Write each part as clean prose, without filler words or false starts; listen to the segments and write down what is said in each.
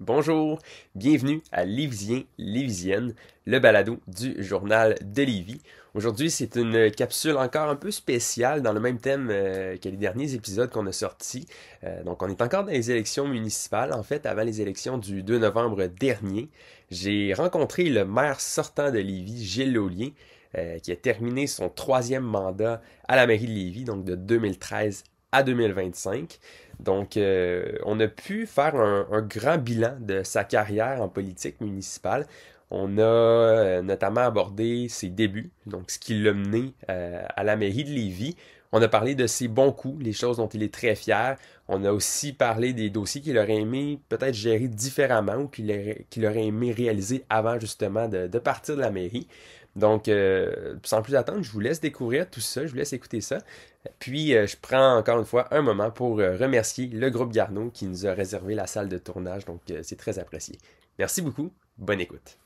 Bonjour, bienvenue à Lévisien, Lévisienne, le balado du Journal de Lévis. Aujourd'hui, c'est une capsule encore un peu spéciale dans le même thème que les derniers épisodes qu'on a sortis. Donc, on est encore dans les élections municipales. En fait, avant les élections du 2 novembre dernier, j'ai rencontré le maire sortant de Lévis, Gilles Laulier, qui a terminé son 3e mandat à la mairie de Lévis, donc de 2013 à 2025. Donc, on a pu faire un grand bilan de sa carrière en politique municipale. On a notamment abordé ses débuts, donc ce qui l'a mené à la mairie de Lévis. On a parlé de ses bons coups, les choses dont il est très fier. On a aussi parlé des dossiers qu'il aurait aimé peut-être gérer différemment ou qu'il aurait aimé réaliser avant justement de partir de la mairie. Donc, sans plus attendre, je vous laisse découvrir tout ça, je vous laisse écouter ça. Puis, je prends encore une fois un moment pour remercier le groupe Garneau qui nous a réservé la salle de tournage, donc c'est très apprécié. Merci beaucoup, bonne écoute.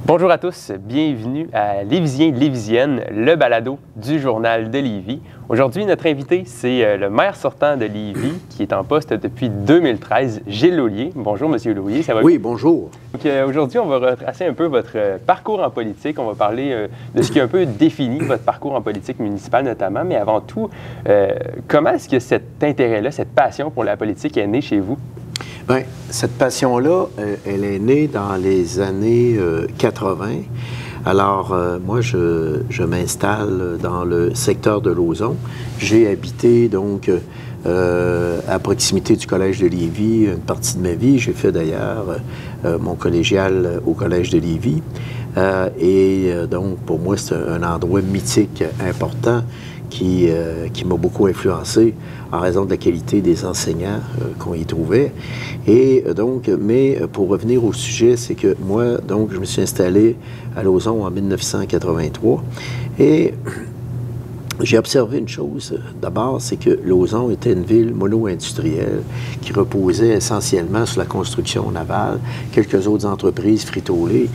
Bonjour à tous, bienvenue à Lévisien, Lévisienne, le balado du Journal de Lévis. Aujourd'hui, notre invité, c'est le maire sortant de Lévis, qui est en poste depuis 2013, Gilles Laulier. Bonjour, Monsieur Laulier, ça va bien? Oui, bonjour. Donc, aujourd'hui, on va retracer un peu votre parcours en politique. On va parler de ce qui a un peu défini votre parcours en politique municipale notamment. Mais avant tout, comment est-ce que cet intérêt-là, cette passion pour la politique est née chez vous? Bien, cette passion-là, elle est née dans les années 80. Alors, moi, je m'installe dans le secteur de Lauson. J'ai habité, donc, à proximité du Collège de Lévis une partie de ma vie. J'ai fait, d'ailleurs, mon collégial au Collège de Lévis. Donc, pour moi, c'est un endroit mythique important qui m'a beaucoup influencé en raison de la qualité des enseignants qu'on y trouvait. Et donc, mais pour revenir au sujet, c'est que moi, donc, je me suis installé à Lauson en 1983 et j'ai observé une chose, d'abord, c'est que Lauson était une ville mono-industrielle qui reposait essentiellement sur la construction navale, quelques autres entreprises frito-lait,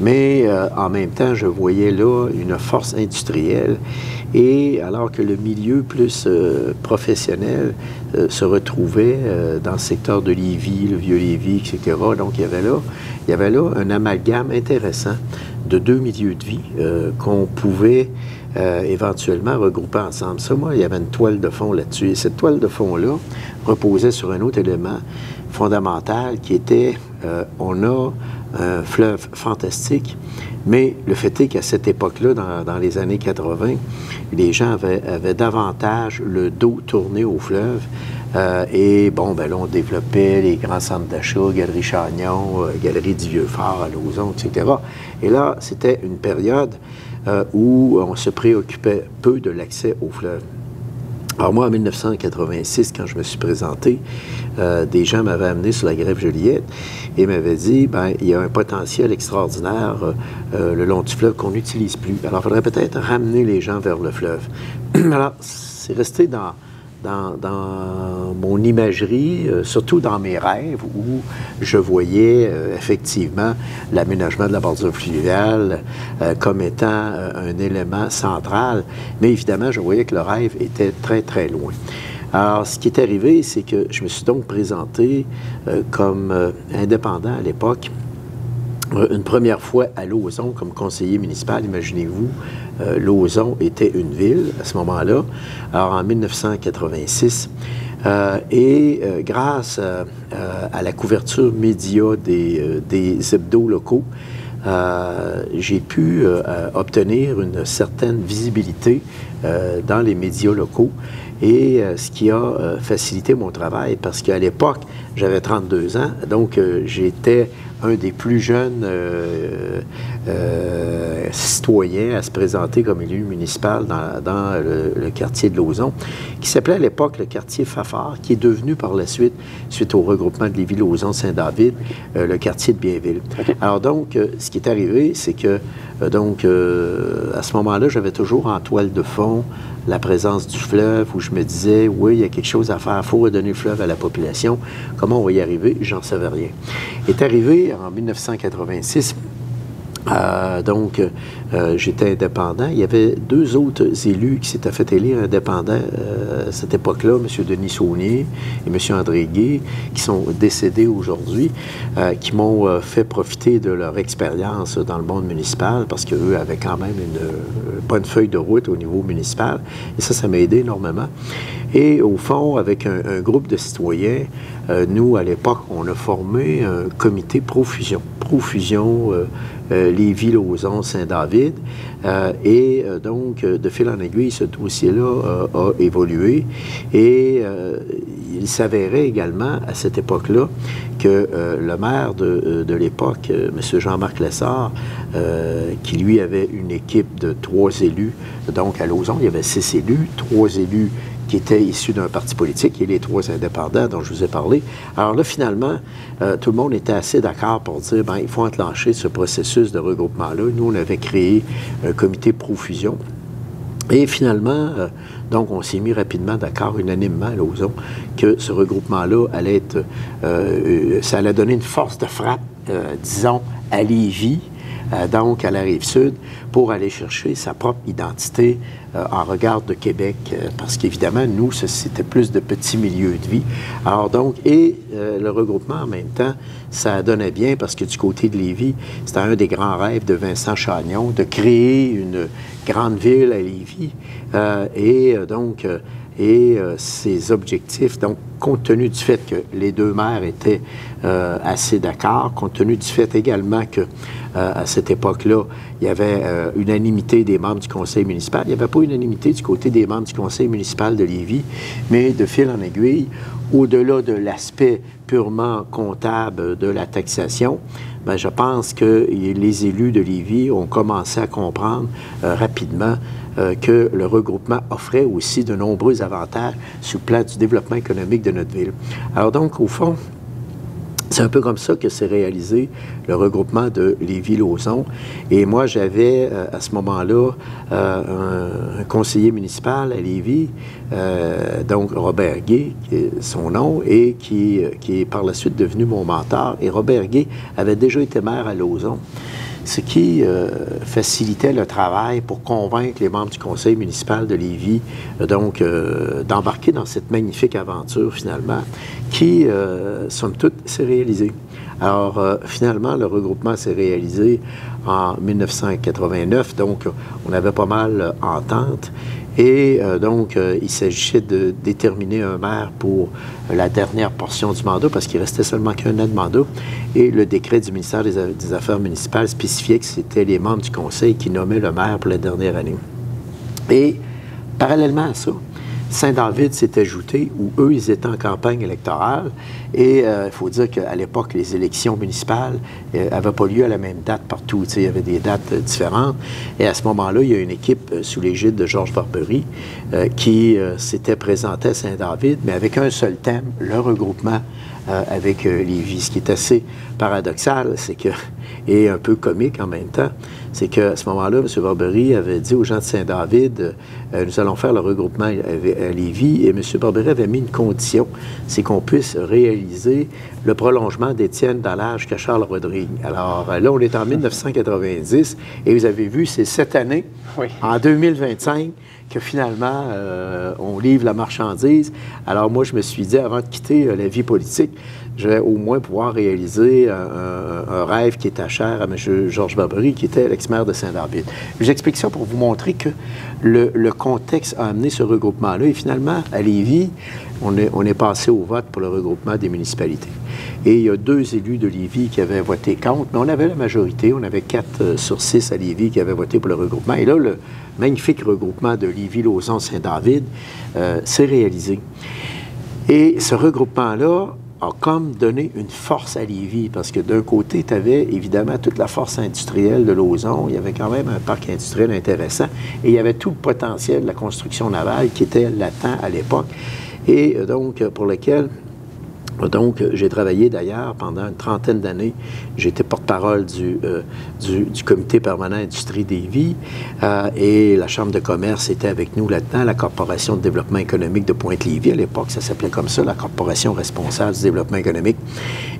mais en même temps, je voyais là une force industrielle. Et alors que le milieu plus professionnel se retrouvait dans le secteur de Lévis, le Vieux-Lévis, etc., donc il y avait là un amalgame intéressant de deux milieux de vie qu'on pouvait éventuellement regrouper ensemble. Ça, moi, il y avait une toile de fond là-dessus. Et cette toile de fond-là reposait sur un autre élément fondamental qui était, on a un fleuve fantastique, mais le fait est qu'à cette époque-là, dans les années 80, les gens avaient davantage le dos tourné au fleuve. Et bon, ben là, on développait les grands centres d'achat, Galerie Chagnon, Galerie du Vieux-Fort à Lauson, etc. Et là, c'était une période où on se préoccupait peu de l'accès au fleuve. Alors moi, en 1986, quand je me suis présenté, des gens m'avaient amené sur la grève Joliette et m'avaient dit, ben il y a un potentiel extraordinaire le long du fleuve qu'on n'utilise plus. Alors, il faudrait peut-être ramener les gens vers le fleuve. Alors, c'est resté dans mon imagerie, surtout dans mes rêves, où je voyais effectivement l'aménagement de la bordure fluviale comme étant un élément central. Mais évidemment, je voyais que le rêve était très, très loin. Alors, ce qui est arrivé, c'est que je me suis donc présenté comme indépendant à l'époque, une première fois à Lauson comme conseiller municipal. Imaginez-vous, Lauson était une ville à ce moment-là, alors en 1986. Grâce à la couverture média des hebdos locaux, j'ai pu obtenir une certaine visibilité dans les médias locaux. Et ce qui a facilité mon travail, parce qu'à l'époque, j'avais 32 ans, donc j'étais un des plus jeunes citoyens à se présenter comme élu municipal dans le quartier de Lauson, qui s'appelait à l'époque le quartier Fafard, qui est devenu par la suite au regroupement de Lévis-Lauson-Saint-David, le quartier de Bienville. Alors donc, ce qui est arrivé, c'est que à ce moment-là, j'avais toujours en toile de fond la présence du fleuve, où je me disais, oui, il y a quelque chose à faire, il faut redonner le fleuve à la population. Comment on va y arriver? J'en savais rien. Est arrivé en 1986 J'étais indépendant. Il y avait deux autres élus qui s'étaient fait élire indépendants à cette époque-là, M. Denis Saunier et M. André Gay, qui sont décédés aujourd'hui, qui m'ont fait profiter de leur expérience dans le monde municipal, parce qu'eux avaient quand même une bonne feuille de route au niveau municipal. Et ça m'a aidé énormément. Et au fond, avec un groupe de citoyens, nous, à l'époque, on a formé un comité pro-fusion. Pro-fusion Lévis-Lauzon, Saint-David. Donc, de fil en aiguille, ce dossier-là a évolué. Et il s'avérait également, à cette époque-là, que le maire de l'époque, M. Jean-Marc Lessard, qui lui avait une équipe de 3 élus, donc à Lauzon, il y avait 6 élus, 3 élus qui étaient issus d'un parti politique et les 3 indépendants dont je vous ai parlé. Alors là, finalement, tout le monde était assez d'accord pour dire, il faut enclencher ce processus de regroupement-là. Nous, on avait créé un comité pro-fusion. Et finalement, donc, on s'est mis rapidement d'accord, unanimement, à Lauzon, que ce regroupement-là allait être... ça allait donner une force de frappe, disons, à Lévis, donc à la Rive-Sud, pour aller chercher sa propre identité en regard de Québec, parce qu'évidemment, nous, c'était plus de petits milieux de vie. Alors donc, le regroupement en même temps, ça donnait bien, parce que du côté de Lévis, c'était un des grands rêves de Vincent Chagnon, de créer une grande ville à Lévis, ses objectifs, donc compte tenu du fait que les 2 maires étaient assez d'accord, compte tenu du fait également que à cette époque-là, il y avait unanimité des membres du conseil municipal. Il n'y avait pas unanimité du côté des membres du conseil municipal de Lévis, mais de fil en aiguille, au-delà de l'aspect purement comptable de la taxation, je pense que les élus de Lévis ont commencé à comprendre rapidement que le regroupement offrait aussi de nombreux avantages sur le plan du développement économique de notre ville. Alors donc, au fond, c'est un peu comme ça que s'est réalisé le regroupement de Lévis-Lauzon. Et moi, j'avais à ce moment-là un conseiller municipal à Lévis, donc Robert Gay, qui est son nom, et qui est par la suite devenu mon mentor. Et Robert Gay avait déjà été maire à Lauzon, ce qui facilitait le travail pour convaincre les membres du conseil municipal de Lévis, d'embarquer dans cette magnifique aventure, finalement, qui, somme toute, s'est réalisée. Alors, finalement, le regroupement s'est réalisé en 1989, donc on avait pas mal entente. Et il s'agissait de déterminer un maire pour la dernière portion du mandat, parce qu'il restait seulement qu'un an de mandat. Et le décret du ministère des Affaires municipales spécifiait que c'était les membres du conseil qui nommaient le maire pour la dernière année. Et parallèlement à ça, Saint-David s'est ajouté, où eux, ils étaient en campagne électorale. Et il faut dire qu'à l'époque, les élections municipales n'avaient pas lieu à la même date partout. Il y avait des dates différentes. Et à ce moment-là, il y a une équipe sous l'égide de Georges Barbery qui s'était présentée à Saint-David, mais avec un seul thème, le regroupement avec Lévis. Ce qui est assez paradoxal, c'est que, et un peu comique en même temps, c'est qu'à ce moment-là, M. Barbery avait dit aux gens de Saint-David, nous allons faire le regroupement à Lévis, et M. Barbery avait mis une condition, c'est qu'on puisse réaliser le prolongement d'Étienne Dallaire jusqu'à Charles-Rodrigue. Alors là, on est en 1990, et vous avez vu, c'est cette année, oui, en 2025, que finalement, on livre la marchandise. Alors moi, je me suis dit, avant de quitter la vie politique, je vais au moins pouvoir réaliser un rêve qui était cher à M. Georges Barbery, qui était l'ex-maire de Saint-David. J'explique ça pour vous montrer que le contexte a amené ce regroupement-là. Et finalement, à Lévis, on est passé au vote pour le regroupement des municipalités. Et il y a 2 élus de Lévis qui avaient voté contre, mais on avait la majorité. On avait 4 sur 6 à Lévis qui avaient voté pour le regroupement. Et là, le magnifique regroupement de Lévis-Lauzon-Saint-David s'est réalisé. Et ce regroupement-là a comme donné une force à Lévis, parce que d'un côté, tu avais évidemment toute la force industrielle de Lauzon, il y avait quand même un parc industriel intéressant, et il y avait tout le potentiel de la construction navale qui était latent à l'époque, et donc pour lequel Donc, j'ai travaillé d'ailleurs pendant une trentaine d'années. J'étais porte-parole du comité permanent Industrie Lévis et la Chambre de commerce était avec nous là-dedans, la Corporation de développement économique de Pointe-Lévis. À l'époque, ça s'appelait comme ça, la Corporation responsable du développement économique.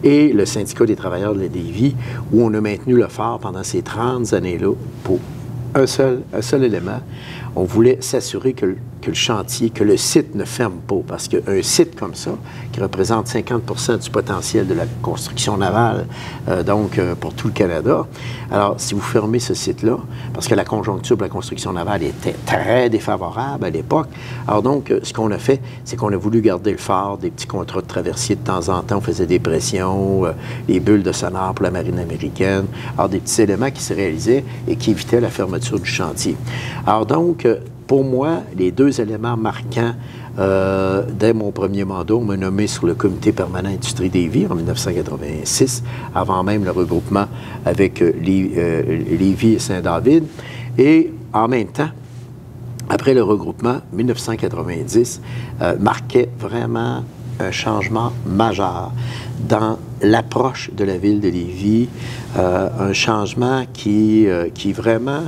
Et le syndicat des travailleurs de Lévis, où on a maintenu le phare pendant ces 30 années-là pour un seul élément. On voulait s'assurer que le chantier, que le site ne ferme pas, parce qu'un site comme ça, qui représente 50% du potentiel de la construction navale, pour tout le Canada, alors si vous fermez ce site-là, parce que la conjoncture pour la construction navale était très défavorable à l'époque, alors donc, ce qu'on a fait, c'est qu'on a voulu garder le phare, des petits contrats de traversier de temps en temps, on faisait des pressions, les bulles de sonore pour la marine américaine, alors des petits éléments qui se réalisaient et qui évitaient la fermeture du chantier. Alors donc, pour moi, les deux éléments marquants, dès mon premier mandat, on m'a nommé sur le comité permanent Industrie Lévis en 1986, avant même le regroupement avec Lévis et Saint-David. Et en même temps, après le regroupement, 1990 marquait vraiment un changement majeur dans l'approche de la ville de Lévis, un changement qui vraiment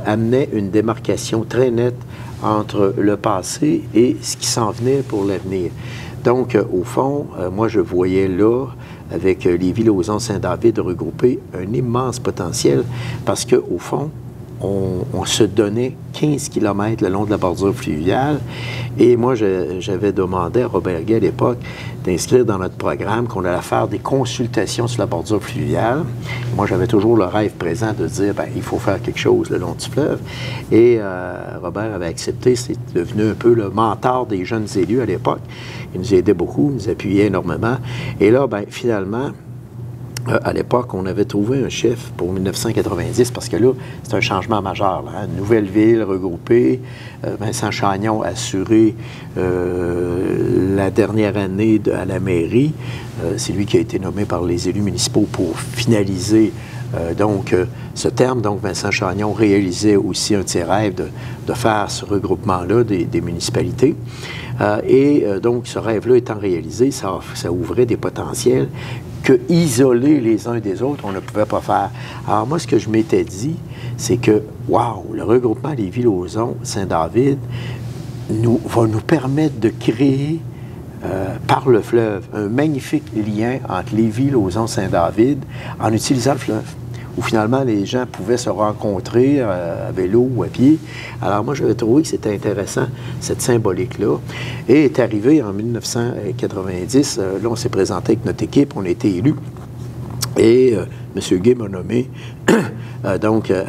amenait une démarcation très nette entre le passé et ce qui s'en venait pour l'avenir. Donc, au fond, moi, je voyais là, avec Lévis-Lauzon, Saint-David, regrouper un immense potentiel parce qu'au fond, on se donnait 15 km le long de la bordure fluviale. Et moi, j'avais demandé à Robert Gay à l'époque d'inscrire dans notre programme qu'on allait faire des consultations sur la bordure fluviale. Moi, j'avais toujours le rêve présent de dire, bien, il faut faire quelque chose le long du fleuve. Et Robert avait accepté, c'est devenu un peu le mentor des jeunes élus à l'époque. Il nous aidait beaucoup, il nous appuyait énormément. Et là, bien, finalement, à l'époque, on avait trouvé un chef pour 1990, parce que là, c'est un changement majeur. Là, hein? Une nouvelle ville regroupée. Vincent Chagnon a assuré la dernière année à la mairie. C'est lui qui a été nommé par les élus municipaux pour finaliser ce terme. Donc, Vincent Chagnon réalisait aussi un de ses rêves de faire ce regroupement-là des municipalités. Donc, ce rêve-là étant réalisé, ça ouvrait des potentiels que isoler les uns des autres, on ne pouvait pas faire. Alors moi, ce que je m'étais dit, c'est que, wow, le regroupement Lévis-Lauzon, Saint-David va nous permettre de créer par le fleuve un magnifique lien entre Lévis-Lauzon, Saint-David en utilisant le fleuve, où finalement les gens pouvaient se rencontrer à vélo ou à pied. Alors moi, j'avais trouvé que c'était intéressant, cette symbolique-là. Et est arrivé en 1990, là, on s'est présenté avec notre équipe, on a été élus. Et M. Gay m'a nommé, à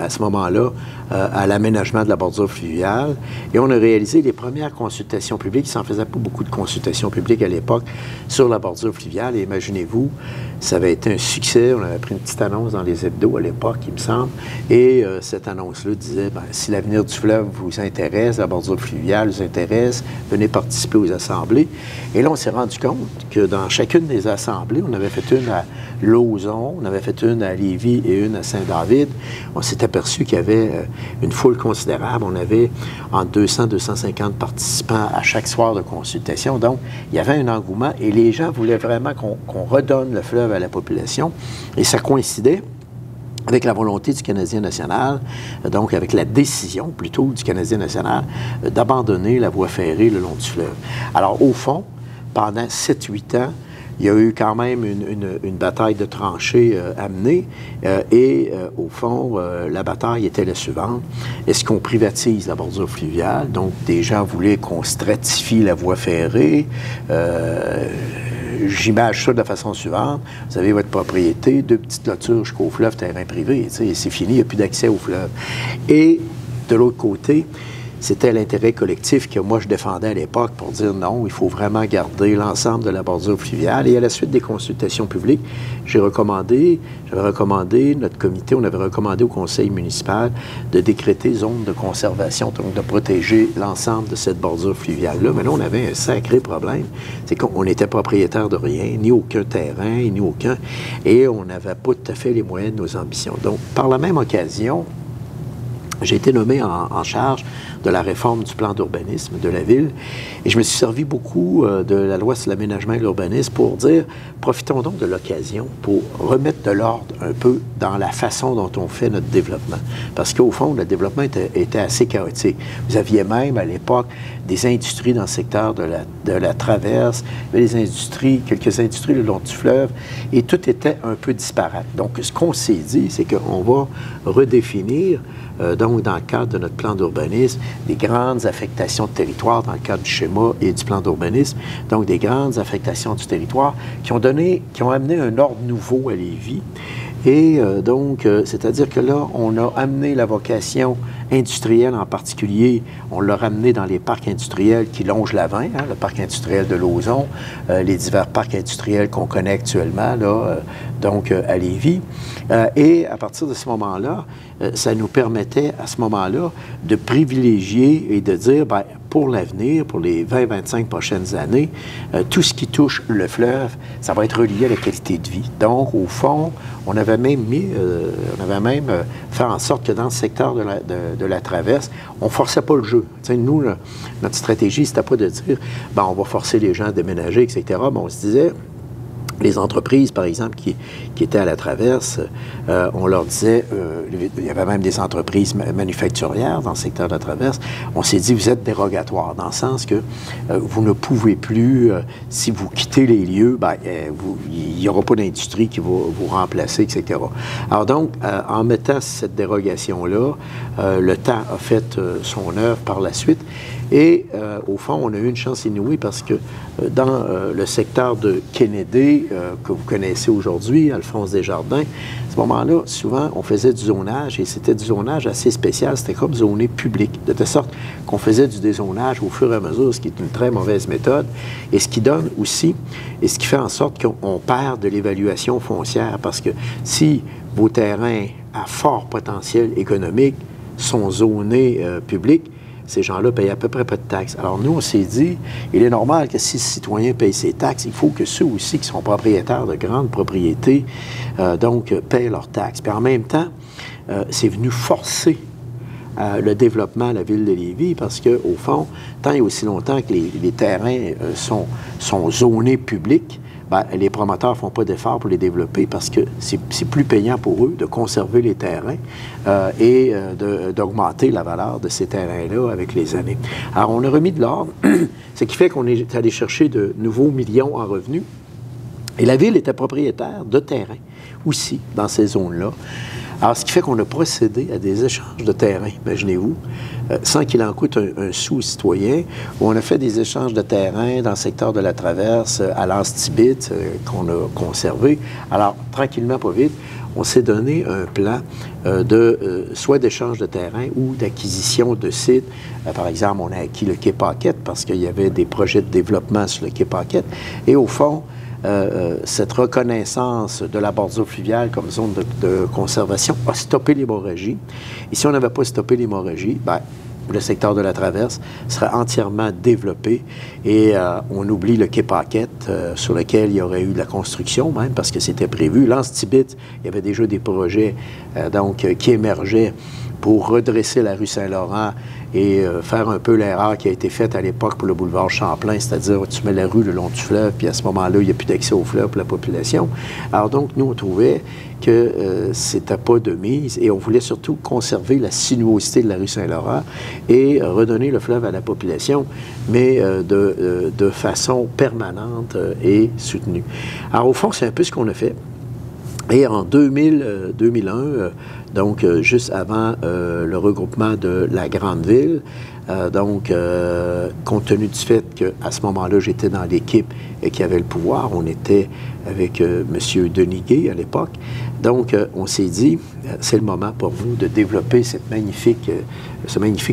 ce moment-là, à l'aménagement de la bordure fluviale. Et on a réalisé les premières consultations publiques. Il s'en faisait pas beaucoup de consultations publiques à l'époque sur la bordure fluviale. Et imaginez-vous, ça avait été un succès. On avait pris une petite annonce dans les hebdos à l'époque, il me semble. Et cette annonce-là disait, bien, si l'avenir du fleuve vous intéresse, la bordure fluviale vous intéresse, venez participer aux assemblées. Et là, on s'est rendu compte que dans chacune des assemblées, on avait fait une à Lauzon, on avait fait une à Lévis et une à Saint-David. On s'est aperçu qu'il y avait une foule considérable. On avait entre 200 et 250 participants à chaque soir de consultation. Donc, il y avait un engouement et les gens voulaient vraiment qu'on redonne le fleuve à la population. Et ça coïncidait avec la volonté du Canadien national, donc avec la décision plutôt du Canadien national d'abandonner la voie ferrée le long du fleuve. Alors, au fond, pendant 7-8 ans, il y a eu quand même une bataille de tranchées amenée au fond, la bataille était la suivante. Est-ce qu'on privatise la bordure fluviale? Donc, des gens voulaient qu'on stratifie la voie ferrée. J'imagine ça de la façon suivante. Vous avez votre propriété, 2 petites clôtures jusqu'au fleuve, terrain privé. C'est fini, il n'y a plus d'accès au fleuve. Et de l'autre côté, c'était l'intérêt collectif que moi je défendais à l'époque pour dire non, il faut vraiment garder l'ensemble de la bordure fluviale. Et à la suite des consultations publiques, j'avais recommandé, notre comité, on avait recommandé au conseil municipal de décréter zone de conservation, donc de protéger l'ensemble de cette bordure fluviale-là. Mais là, on avait un sacré problème. C'est qu'on n'était propriétaire de rien, ni aucun terrain, ni aucun. Et on n'avait pas tout à fait les moyens de nos ambitions. Donc, par la même occasion, j'ai été nommé en charge de la réforme du plan d'urbanisme de la ville et je me suis servi beaucoup de la loi sur l'aménagement et l'urbanisme pour dire, profitons donc de l'occasion pour remettre de l'ordre un peu dans la façon dont on fait notre développement. Parce qu'au fond, le développement était assez chaotique. Vous aviez même, à l'époque, des industries dans le secteur de la traverse, des industries, quelques industries le long du fleuve, et tout était un peu disparate. Donc, ce qu'on s'est dit, c'est qu'on va redéfinir donc, dans le cadre de notre plan d'urbanisme, des grandes affectations de territoire dans le cadre du schéma et du plan d'urbanisme, donc des grandes affectations du territoire qui ont amené un ordre nouveau à Lévis. Et donc, c'est-à-dire que là, on a amené la vocation industrielle en particulier, on l'a ramené dans les parcs industriels qui longent la 20, hein, le parc industriel de Lauson, les divers parcs industriels qu'on connaît actuellement, là, donc à Lévis. Et à partir de ce moment-là, ça nous permettait à ce moment-là de privilégier et de dire, bien, pour l'avenir, pour les 20-25 prochaines années, tout ce qui touche le fleuve, ça va être relié à la qualité de vie. Donc, au fond, on avait même fait en sorte que dans le secteur de la traverse, on ne forçait pas le jeu. T'sais, nous, notre stratégie, c'était pas de dire, ben, on va forcer les gens à déménager, etc. Mais on se disait, les entreprises, par exemple, qui étaient à la traverse, on leur disait, il y avait même des entreprises manufacturières dans le secteur de la traverse, on s'est dit, vous êtes dérogatoire, dans le sens que vous ne pouvez plus, si vous quittez les lieux, ben, il n'y aura pas d'industrie qui va vous remplacer, etc. Alors donc, en mettant cette dérogation-là, le temps a fait son œuvre par la suite. Et au fond, on a eu une chance inouïe parce que dans le secteur de Kennedy, que vous connaissez aujourd'hui, Alphonse Desjardins, à ce moment-là, souvent, on faisait du zonage et c'était du zonage assez spécial. C'était comme zoné public, de telle sorte qu'on faisait du dézonage au fur et à mesure, ce qui est une très mauvaise méthode et ce qui donne aussi, et ce qui fait en sorte qu'on perd de l'évaluation foncière parce que si vos terrains à fort potentiel économique sont zonés publics, ces gens-là payent à peu près pas de taxes. Alors nous, on s'est dit, il est normal que si le citoyen paye ses taxes, il faut que ceux aussi qui sont propriétaires de grandes propriétés, donc, payent leurs taxes. Puis en même temps, c'est venu forcer le développement à la ville de Lévis parce qu'au fond, tant et aussi longtemps que les terrains sont zonés publics, ben, les promoteurs ne font pas d'efforts pour les développer parce que c'est plus payant pour eux de conserver les terrains et d'augmenter la valeur de ces terrains-là avec les années. Alors, on a remis de l'ordre, ce qui fait qu'on est allé chercher de nouveaux millions en revenus. Et la ville était propriétaire de terrains aussi dans ces zones-là. Alors, ce qui fait qu'on a procédé à des échanges de terrain, imaginez-vous, sans qu'il en coûte un sou aux citoyens, où on a fait des échanges de terrain dans le secteur de la traverse, à l'Anse-Tibit, qu'on a conservé. Alors, tranquillement, pas vite, on s'est donné un plan soit d'échange de terrain ou d'acquisition de sites. Par exemple, on a acquis le quai Paquette parce qu'il y avait des projets de développement sur le quai Paquette. Et au fond, cette reconnaissance de la bordure fluviale comme zone de conservation a stoppé l'hémorragie. Et si on n'avait pas stoppé l'hémorragie, bien, le secteur de la traverse serait entièrement développé et on oublie le quai Paquette sur lequel il y aurait eu de la construction même parce que c'était prévu. L'Anse-Tibit, il y avait déjà des projets qui émergeaient pour redresser la rue Saint-Laurent et faire un peu l'erreur qui a été faite à l'époque pour le boulevard Champlain, c'est-à-dire tu mets la rue le long du fleuve, puis à ce moment-là, il n'y a plus d'accès au fleuve pour la population. Alors donc, nous, on trouvait que c'était pas de mise et on voulait surtout conserver la sinuosité de la rue Saint-Laurent et redonner le fleuve à la population, mais de façon permanente et soutenue. Alors au fond, c'est un peu ce qu'on a fait. Et en 2001, donc juste avant le regroupement de la grande ville, compte tenu du fait qu'à ce moment-là, j'étais dans l'équipe qui avait le pouvoir, on était avec M. Denis Gay à l'époque, donc on s'est dit, c'est le moment pour vous de développer ce magnifique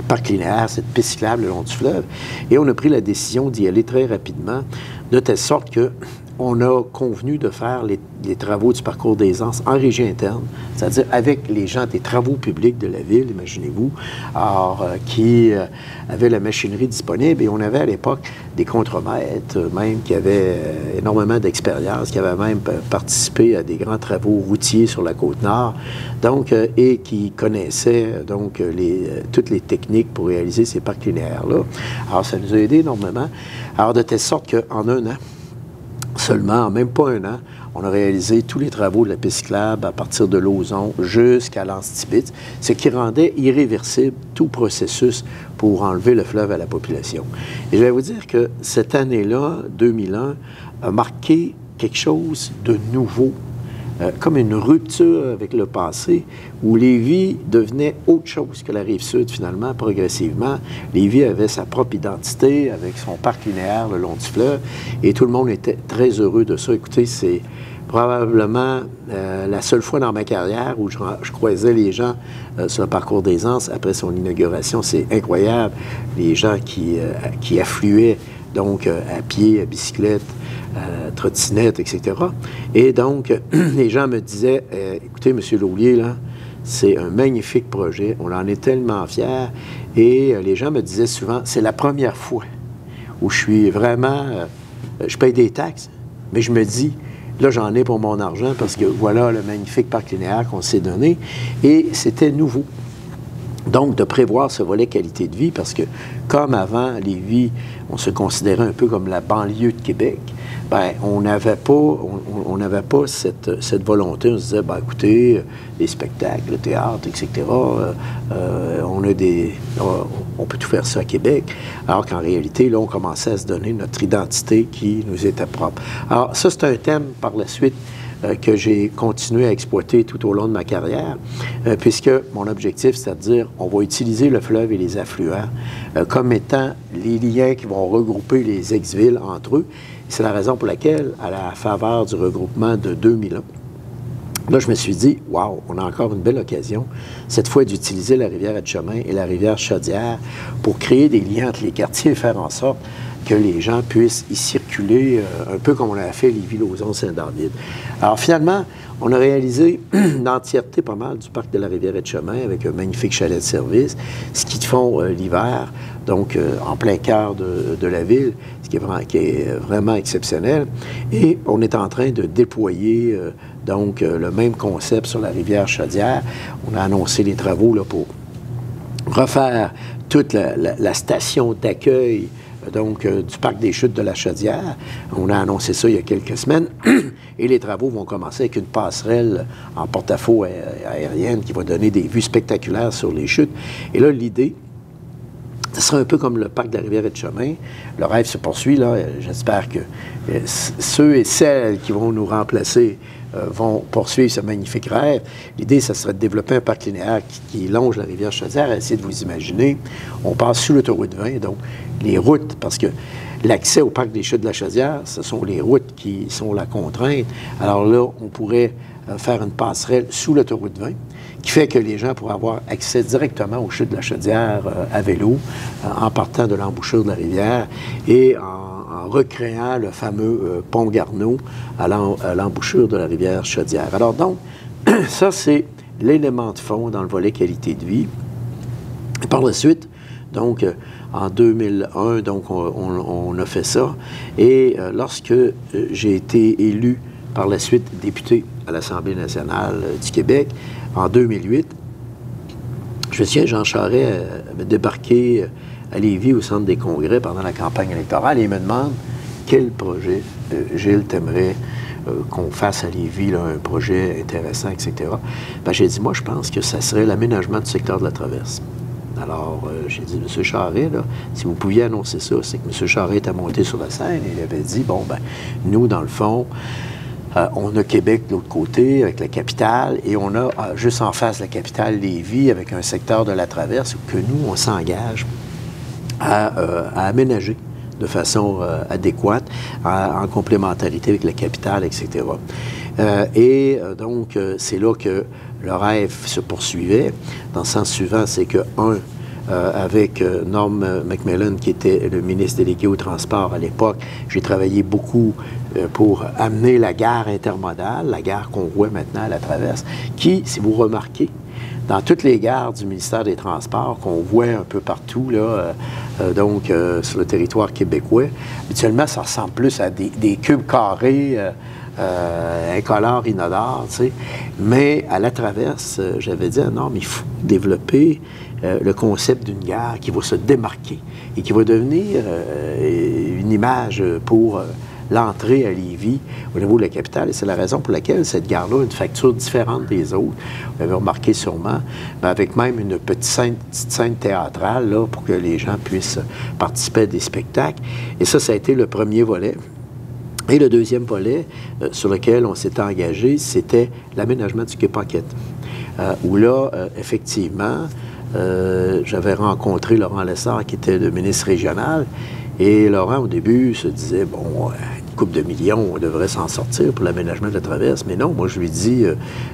parc linéaire, cette piste cyclable le long du fleuve, et on a pris la décision d'y aller très rapidement, de telle sorte que on a convenu de faire les travaux du parcours des Anses en régie interne, c'est-à-dire avec les gens des travaux publics de la ville, imaginez-vous, qui avaient la machinerie disponible. Et on avait à l'époque des contremaîtres, même qui avaient énormément d'expérience, qui avaient même participé à des grands travaux routiers sur la Côte-Nord, donc, et qui connaissaient donc toutes les techniques pour réaliser ces parcs linéaires-là. Alors, ça nous a aidé énormément. Alors, de telle sorte qu'en un an, seulement, même pas un an, on a réalisé tous les travaux de la piste cyclable à partir de Lauson jusqu'à l'Anse-Tibitz, ce qui rendait irréversible tout processus pour enlever le fleuve à la population. Et je vais vous dire que cette année-là, 2001, a marqué quelque chose de nouveau, comme une rupture avec le passé, où Lévis devenait autre chose que la Rive-Sud, finalement, progressivement. Lévis avait sa propre identité, avec son parc linéaire le long du fleuve, et tout le monde était très heureux de ça. Écoutez, c'est probablement la seule fois dans ma carrière où je croisais les gens sur le parcours des Anses après son inauguration. C'est incroyable, les gens qui affluaient, donc à pied, à bicyclette, trottinette, etc. Et donc, les gens me disaient, écoutez, M. Laulier, là, c'est un magnifique projet, on en est tellement fiers. Et les gens me disaient souvent, c'est la première fois où je suis vraiment, je paye des taxes, mais je me dis, là, j'en ai pour mon argent parce que voilà le magnifique parc linéaire qu'on s'est donné. Et c'était nouveau. Donc, de prévoir ce volet qualité de vie, parce que, comme avant, Lévis, on se considérait un peu comme la banlieue de Québec, bien, on n'avait pas cette volonté. On se disait, bien, écoutez, les spectacles, le théâtre, etc., on peut tout faire ça à Québec, alors qu'en réalité, là, on commençait à se donner notre identité qui nous était propre. Alors, ça, c'est un thème, par la suite, que j'ai continué à exploiter tout au long de ma carrière, puisque mon objectif, c'est à dire, on va utiliser le fleuve et les affluents comme étant les liens qui vont regrouper les ex-villes entre eux. C'est la raison pour laquelle, à la faveur du regroupement de 2001, là, je me suis dit, wow, on a encore une belle occasion, cette fois d'utiliser la rivière Etchemin et la rivière Chaudière pour créer des liens entre les quartiers et faire en sorte que les gens puissent y circuler un peu comme on a fait Lévis-Lauzon-Saint-David. Alors finalement, on a réalisé l'entièreté pas mal du parc de la rivière Etchemin avec un magnifique chalet de service, ski de fond l'hiver, donc en plein cœur de la ville, ce qui est vraiment exceptionnel. Et on est en train de déployer donc le même concept sur la rivière Chaudière. On a annoncé les travaux là, pour refaire toute la station d'accueil donc du parc des Chutes de la Chaudière. On a annoncé ça il y a quelques semaines. Et les travaux vont commencer avec une passerelle en porte-à-faux aérienne qui va donner des vues spectaculaires sur les chutes. Et là, l'idée, ce sera un peu comme le parc de la rivière Etchemin. Le rêve se poursuit, là. J'espère que ceux et celles qui vont nous remplacer vont poursuivre ce magnifique rêve. L'idée, ça serait de développer un parc linéaire qui longe la rivière Chaudière. Essayez de vous imaginer. On passe sous l'autoroute 20, donc les routes, parce que l'accès au parc des Chutes de la Chaudière, ce sont les routes qui sont la contrainte. Alors là, on pourrait faire une passerelle sous l'autoroute 20, qui fait que les gens pourraient avoir accès directement aux Chutes de la Chaudière à vélo, en partant de l'embouchure de la rivière et en recréant le fameux pont Garneau à l'embouchure de la rivière Chaudière. Alors donc, ça, c'est l'élément de fond dans le volet qualité de vie. Et par la suite, donc, en 2001, donc, on a fait ça. Et lorsque j'ai été élu par la suite député à l'Assemblée nationale du Québec, en 2008, je me souviens, Jean Charest avait débarqué à Lévis au centre des congrès pendant la campagne électorale et il me demande quel projet, Gilles, t'aimerais qu'on fasse à Lévis, là, un projet intéressant, etc. Ben, j'ai dit, moi, je pense que ça serait l'aménagement du secteur de la Traverse. Alors, j'ai dit, M. Charest, là, si vous pouviez annoncer ça, c'est que M. Charest était monté sur la scène et il avait dit, bon, ben, nous, dans le fond, on a Québec de l'autre côté, avec la capitale, et on a juste en face la capitale Lévis, avec un secteur de la Traverse, que nous, on s'engage à aménager de façon adéquate, en complémentarité avec la capitale, etc. Donc, c'est là que le rêve se poursuivait, dans le sens suivant, c'est que, avec Norm McMillan, qui était le ministre délégué au transport à l'époque. J'ai travaillé beaucoup pour amener la gare intermodale, la gare qu'on voit maintenant à la Traverse, qui, si vous remarquez, dans toutes les gares du ministère des Transports qu'on voit un peu partout, là, sur le territoire québécois, habituellement, ça ressemble plus à des cubes carrés incolores, inodores, tu sais. Mais à la Traverse, j'avais dit, non, mais il faut développer le concept d'une gare qui va se démarquer et qui va devenir une image pour l'entrée à Lévis au niveau de la capitale. Et c'est la raison pour laquelle cette gare-là a une facture différente des autres. Vous l'avez remarqué sûrement, mais avec même une petite scène théâtrale là, pour que les gens puissent participer à des spectacles. Et ça a été le premier volet. Et le deuxième volet sur lequel on s'était engagé, c'était l'aménagement du quai Paquette. Où là, effectivement, j'avais rencontré Laurent Lessard, qui était le ministre régional, et Laurent, au début, se disait, bon, une couple de millions, on devrait s'en sortir pour l'aménagement de la Traverse. Mais non, moi, je lui dis,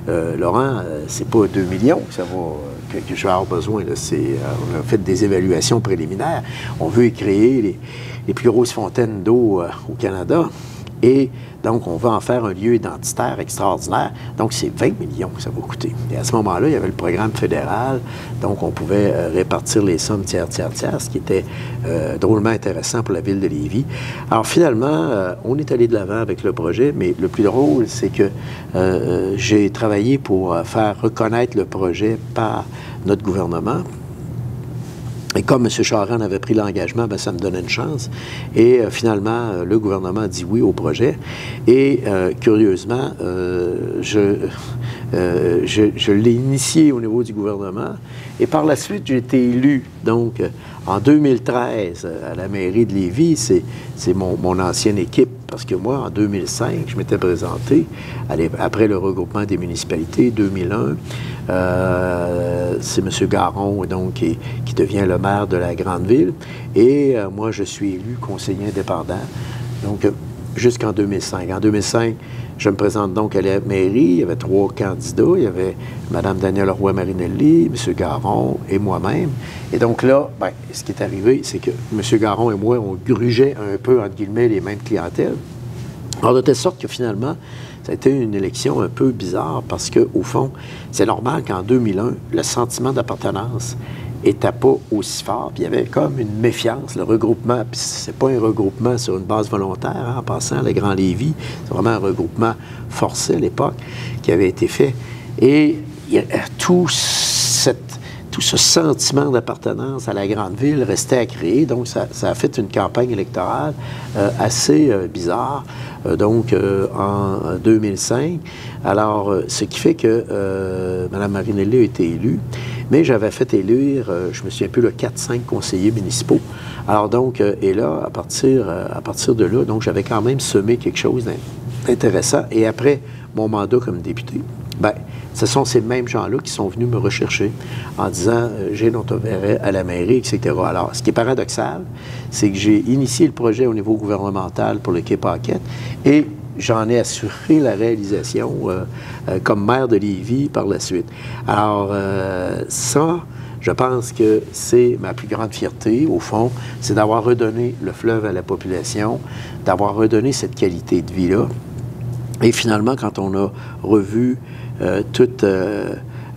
Laurent, c'est pas 2 millions que ça va, que je vais avoir besoin. Là. On a fait des évaluations préliminaires. On veut créer les plus grosses fontaines d'eau au Canada. Et donc, on va en faire un lieu identitaire extraordinaire. Donc, c'est 20 millions que ça va coûter. Et à ce moment-là, il y avait le programme fédéral. Donc, on pouvait répartir les sommes tiers, ce qui était drôlement intéressant pour la ville de Lévis. Alors, finalement, on est allé de l'avant avec le projet, mais le plus drôle, c'est que j'ai travaillé pour faire reconnaître le projet par notre gouvernement. Et comme M. Charest avait pris l'engagement, bien, ça me donnait une chance. Et finalement, le gouvernement a dit oui au projet. Et curieusement, je l'ai initié au niveau du gouvernement. Et par la suite, j'ai été élu. Donc, en 2013, à la mairie de Lévis, c'est mon ancienne équipe. Parce que moi, en 2005, je m'étais présenté, après le regroupement des municipalités, 2001, c'est M. Garon, donc, qui devient le maire de la grande ville. Et moi, je suis élu conseiller indépendant, donc jusqu'en 2005. En 2005, je me présente donc à la mairie. Il y avait 3 candidats. Il y avait Mme Danielle Roy-Marinelli, M. Garon et moi-même. Et donc là, bien, ce qui est arrivé, c'est que M. Garon et moi, on grugeait un peu, entre guillemets, les mêmes clientèles. Alors, de telle sorte que finalement, ça a été une élection un peu bizarre parce qu'au fond, c'est normal qu'en 2001, le sentiment d'appartenance n'était pas aussi fort. Puis il y avait comme une méfiance, le regroupement. Puis c'est pas un regroupement sur une base volontaire, hein, en passant, le Grand Lévis. C'est vraiment un regroupement forcé à l'époque qui avait été fait. Et il y a tout ce sentiment d'appartenance à la grande ville restait à créer. Donc, ça a fait une campagne électorale assez bizarre, en 2005. Alors, ce qui fait que Mme Marinelli a été élue, mais j'avais fait élire, je me souviens plus, 4-5 conseillers municipaux. Alors, donc, et là, à partir de là, donc, j'avais quand même semé quelque chose d'intéressant. Et après mon mandat comme député, bien, ce sont ces mêmes gens-là qui sont venus me rechercher en disant « J'ai ton intérêt à la mairie, etc. » Alors, ce qui est paradoxal, c'est que j'ai initié le projet au niveau gouvernemental pour le quai Paquette et j'en ai assuré la réalisation comme maire de Lévis par la suite. Alors, ça, je pense que c'est ma plus grande fierté, au fond, c'est d'avoir redonné le fleuve à la population, d'avoir redonné cette qualité de vie-là. Et finalement, quand on a revu toute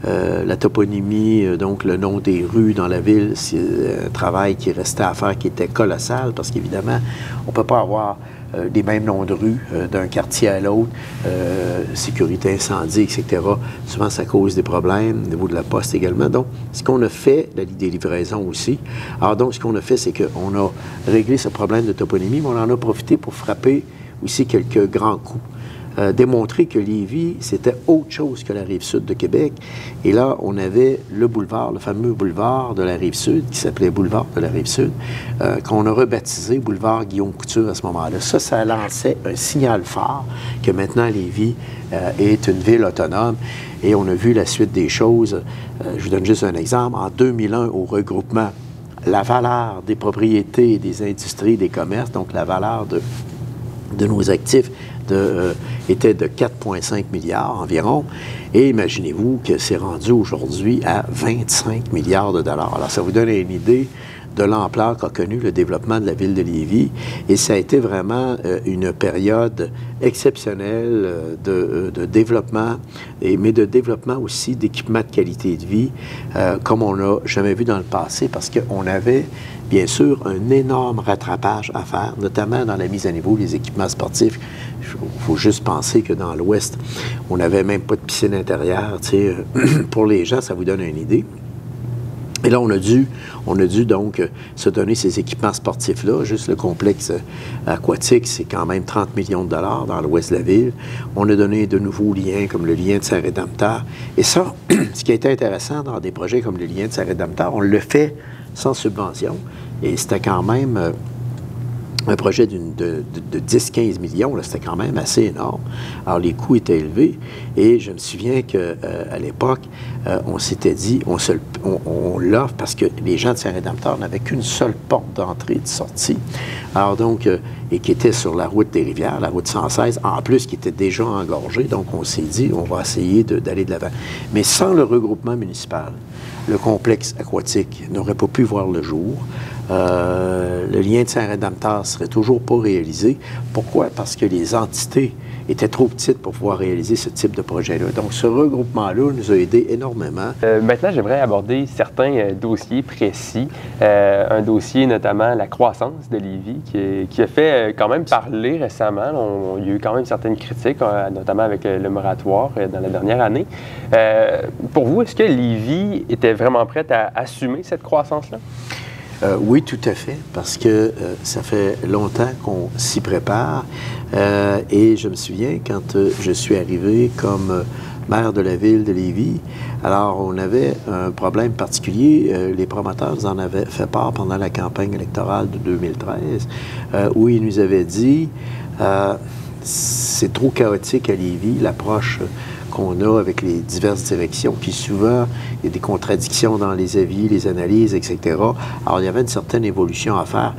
la toponymie, donc le nom des rues dans la ville, c'est un travail qui restait à faire, qui était colossal, parce qu'évidemment, on ne peut pas avoir les mêmes noms de rues d'un quartier à l'autre, sécurité incendie, etc. Souvent, ça cause des problèmes au niveau de la poste également. Donc, ce qu'on a fait, des livraisons aussi. Alors donc, ce qu'on a fait, c'est qu'on a réglé ce problème de toponymie, mais on en a profité pour frapper aussi quelques grands coups. Démontrer que Lévis, c'était autre chose que la Rive-Sud de Québec. Et là, on avait le boulevard, le fameux boulevard de la Rive-Sud, qui s'appelait boulevard de la Rive-Sud, qu'on a rebaptisé boulevard Guillaume Couture à ce moment-là. Ça lançait un signal fort que maintenant Lévis est une ville autonome. Et on a vu la suite des choses. Je vous donne juste un exemple. En 2001, au regroupement, la valeur des propriétés, des industries, des commerces, donc la valeur de nos actifs, était de 4,5 milliards environ. Et imaginez-vous que c'est rendu aujourd'hui à 25 milliards de dollars. Alors, ça vous donne une idée de l'ampleur qu'a connu le développement de la ville de Lévis. Et ça a été vraiment une période exceptionnelle de développement, mais de développement aussi d'équipements de qualité de vie, comme on n'a jamais vu dans le passé, parce qu'on avait, bien sûr, un énorme rattrapage à faire, notamment dans la mise à niveau des équipements sportifs. Il faut juste penser que dans l'Ouest, on n'avait même pas de piscine intérieure. Pour les gens, ça vous donne une idée. Et là, on a dû donc se donner ces équipements sportifs-là. Juste le complexe aquatique, c'est quand même 30 millions de dollars dans l'ouest de la ville. On a donné de nouveaux liens, comme le lien de Saint-Rédempteur. Et ça, ce qui a été intéressant dans des projets comme le lien de Saint-Rédempteur, on le fait sans subvention. Et c'était quand même un projet de 10-15 millions, c'était quand même assez énorme. Alors, les coûts étaient élevés. Et je me souviens qu'à l'époque, on s'était dit, on l'offre parce que les gens de Saint-Rédempteur n'avaient qu'une seule porte d'entrée et de sortie. Alors donc, et qui était sur la route des Rivières, la route 116, en plus qui était déjà engorgée. Donc, on s'est dit, on va essayer d'aller de l'avant. Mais sans le regroupement municipal, le complexe aquatique n'aurait pas pu voir le jour. Le lien de Saint-Rédempteur ne serait toujours pas réalisé. Pourquoi? Parce que les entités étaient trop petites pour pouvoir réaliser ce type de projet-là. Donc, ce regroupement-là nous a aidé énormément. Maintenant, j'aimerais aborder certains dossiers précis. Un dossier, notamment la croissance de Lévis, qui a fait quand même parler récemment. Il y a eu quand même certaines critiques, notamment avec le moratoire dans la dernière année. Pour vous, est-ce que Lévis était vraiment prête à assumer cette croissance-là? Oui, tout à fait, parce que ça fait longtemps qu'on s'y prépare. Et je me souviens, quand je suis arrivé comme maire de la ville de Lévis, alors on avait un problème particulier. Les promoteurs nous en avaient fait part pendant la campagne électorale de 2013, où ils nous avaient dit c'est trop chaotique à Lévis, l'approche qu'on a avec les diverses directions, puis souvent, il y a des contradictions dans les avis, les analyses, etc. Alors, il y avait une certaine évolution à faire.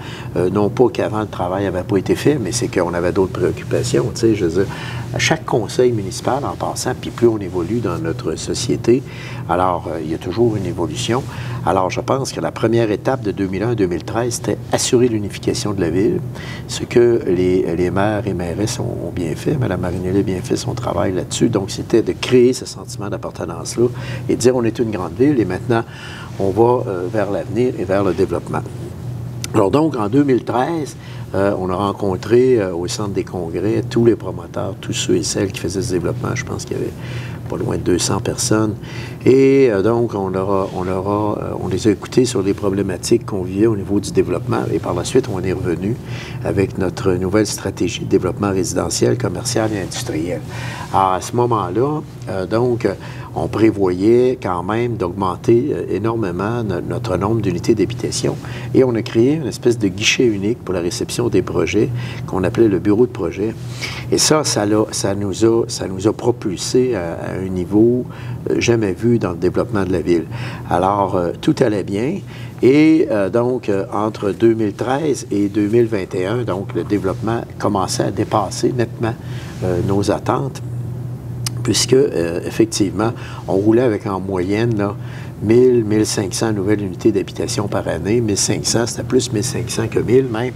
Non pas qu'avant, le travail n'avait pas été fait, mais c'est qu'on avait d'autres préoccupations. Tu sais, je veux dire, à chaque conseil municipal, en passant, puis plus on évolue dans notre société, alors, il y a toujours une évolution. Alors, je pense que la première étape de 2001 à 2013, c'était assurer l'unification de la ville, ce que les maires et mairesses ont bien fait. Mme Marinelli a bien fait son travail là-dessus. Donc, c'était de créer ce sentiment d'appartenance-là et de dire on est une grande ville et maintenant, on va vers l'avenir et vers le développement. Alors donc, en 2013, on a rencontré au Centre des congrès tous les promoteurs, tous ceux et celles qui faisaient ce développement. Je pense qu'il y avait pas loin de 200 personnes. Et donc, on les a écoutés sur les problématiques qu'on vivait au niveau du développement. Et par la suite, on est revenu avec notre nouvelle stratégie de développement résidentiel, commercial et industriel. Alors, à ce moment-là, donc, on prévoyait quand même d'augmenter énormément notre nombre d'unités d'habitation. Et on a créé une espèce de guichet unique pour la réception des projets qu'on appelait le bureau de projet. Et ça nous a propulsé à un niveau jamais vu dans le développement de la ville. Alors, tout allait bien. Et donc, entre 2013 et 2021, donc, le développement commençait à dépasser nettement nos attentes, puisque, effectivement, on roulait avec en moyenne, là, 1000, 1500 nouvelles unités d'habitation par année. 1500, c'était plus 1500 que 1000 même,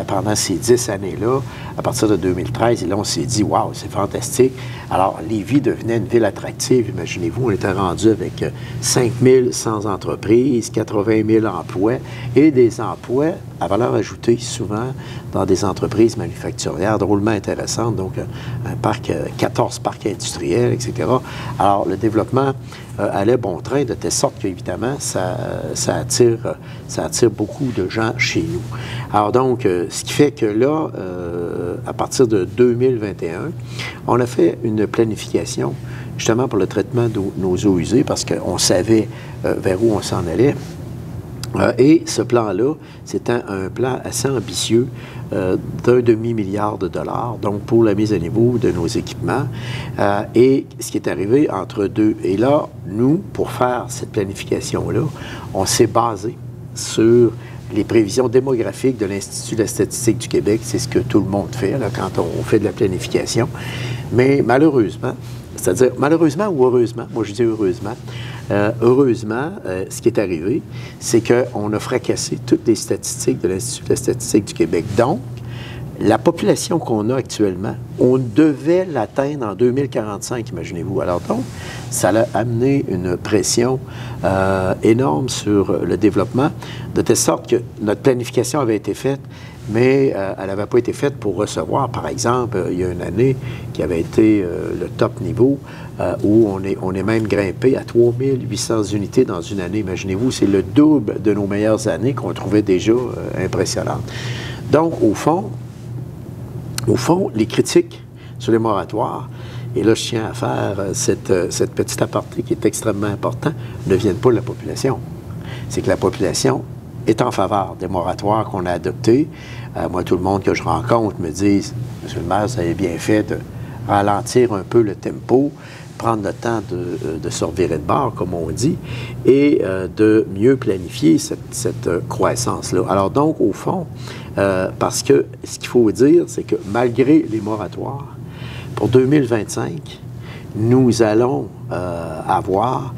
pendant ces 10 années-là, à partir de 2013. Et là, on s'est dit, waouh, c'est fantastique. Alors, Lévis devenait une ville attractive. Imaginez-vous, on était rendu avec 5100 entreprises, 80 000 emplois et des emplois à valeur ajoutée, souvent dans des entreprises manufacturières drôlement intéressantes, donc 14 parcs industriels, etc. Alors, le développement allait bon train, de telle sorte qu'évidemment, ça attire beaucoup de gens chez nous. Alors donc, ce qui fait que là, à partir de 2021, on a fait une planification justement pour le traitement de nos eaux usées parce qu'on savait vers où on s'en allait. Et ce plan-là, c'était un plan assez ambitieux d'1 demi-milliard de dollars, donc pour la mise à niveau de nos équipements. Et ce qui est arrivé entre deux. Et là, nous, pour faire cette planification-là, on s'est basé sur les prévisions démographiques de l'Institut de la statistique du Québec. C'est ce que tout le monde fait là, quand on fait de la planification. Mais malheureusement, c'est-à-dire malheureusement ou heureusement, moi je dis heureusement, ce qui est arrivé, c'est qu'on a fracassé toutes les statistiques de l'Institut de la statistique du Québec. Donc, la population qu'on a actuellement, on devait l'atteindre en 2045, imaginez-vous. Alors donc, ça a amené une pression énorme sur le développement, de telle sorte que notre planification avait été faite, mais elle n'avait pas été faite pour recevoir, par exemple, il y a une année qui avait été le top niveau, où on est même grimpé à 3800 unités dans une année. Imaginez-vous, c'est le double de nos meilleures années qu'on trouvait déjà impressionnantes. Donc, au fond, les critiques sur les moratoires, et là, je tiens à faire cette petite aparté qui est extrêmement important, ne viennent pas de la population. C'est que la population est en faveur des moratoires qu'on a adoptés. Moi, tout le monde que je rencontre me dit « Monsieur le maire, vous avez bien fait de ralentir un peu le tempo, prendre le temps de se revirer de bord, comme on dit, et de mieux planifier cette croissance-là. » Alors donc, au fond, parce que ce qu'il faut dire, c'est que malgré les moratoires, pour 2025, nous allons avoir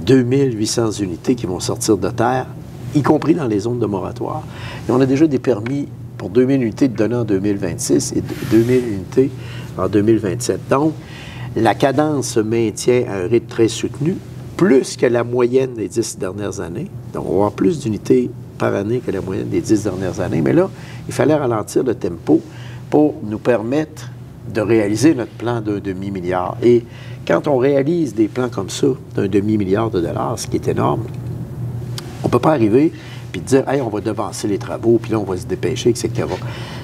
2800 unités qui vont sortir de terre, y compris dans les zones de moratoire. Et on a déjà des permis pour 2000 unités de donner en 2026 et 2000 unités en 2027. Donc, la cadence se maintient à un rythme très soutenu, plus que la moyenne des 10 dernières années. Donc, on va avoir plus d'unités par année que la moyenne des 10 dernières années. Mais là, il fallait ralentir le tempo pour nous permettre de réaliser notre plan d'un demi-milliard. Et quand on réalise des plans comme ça, d'un demi-milliard de dollars, ce qui est énorme, on ne peut pas arriver puis dire « Hey, on va devancer les travaux, puis là, on va se dépêcher, etc. »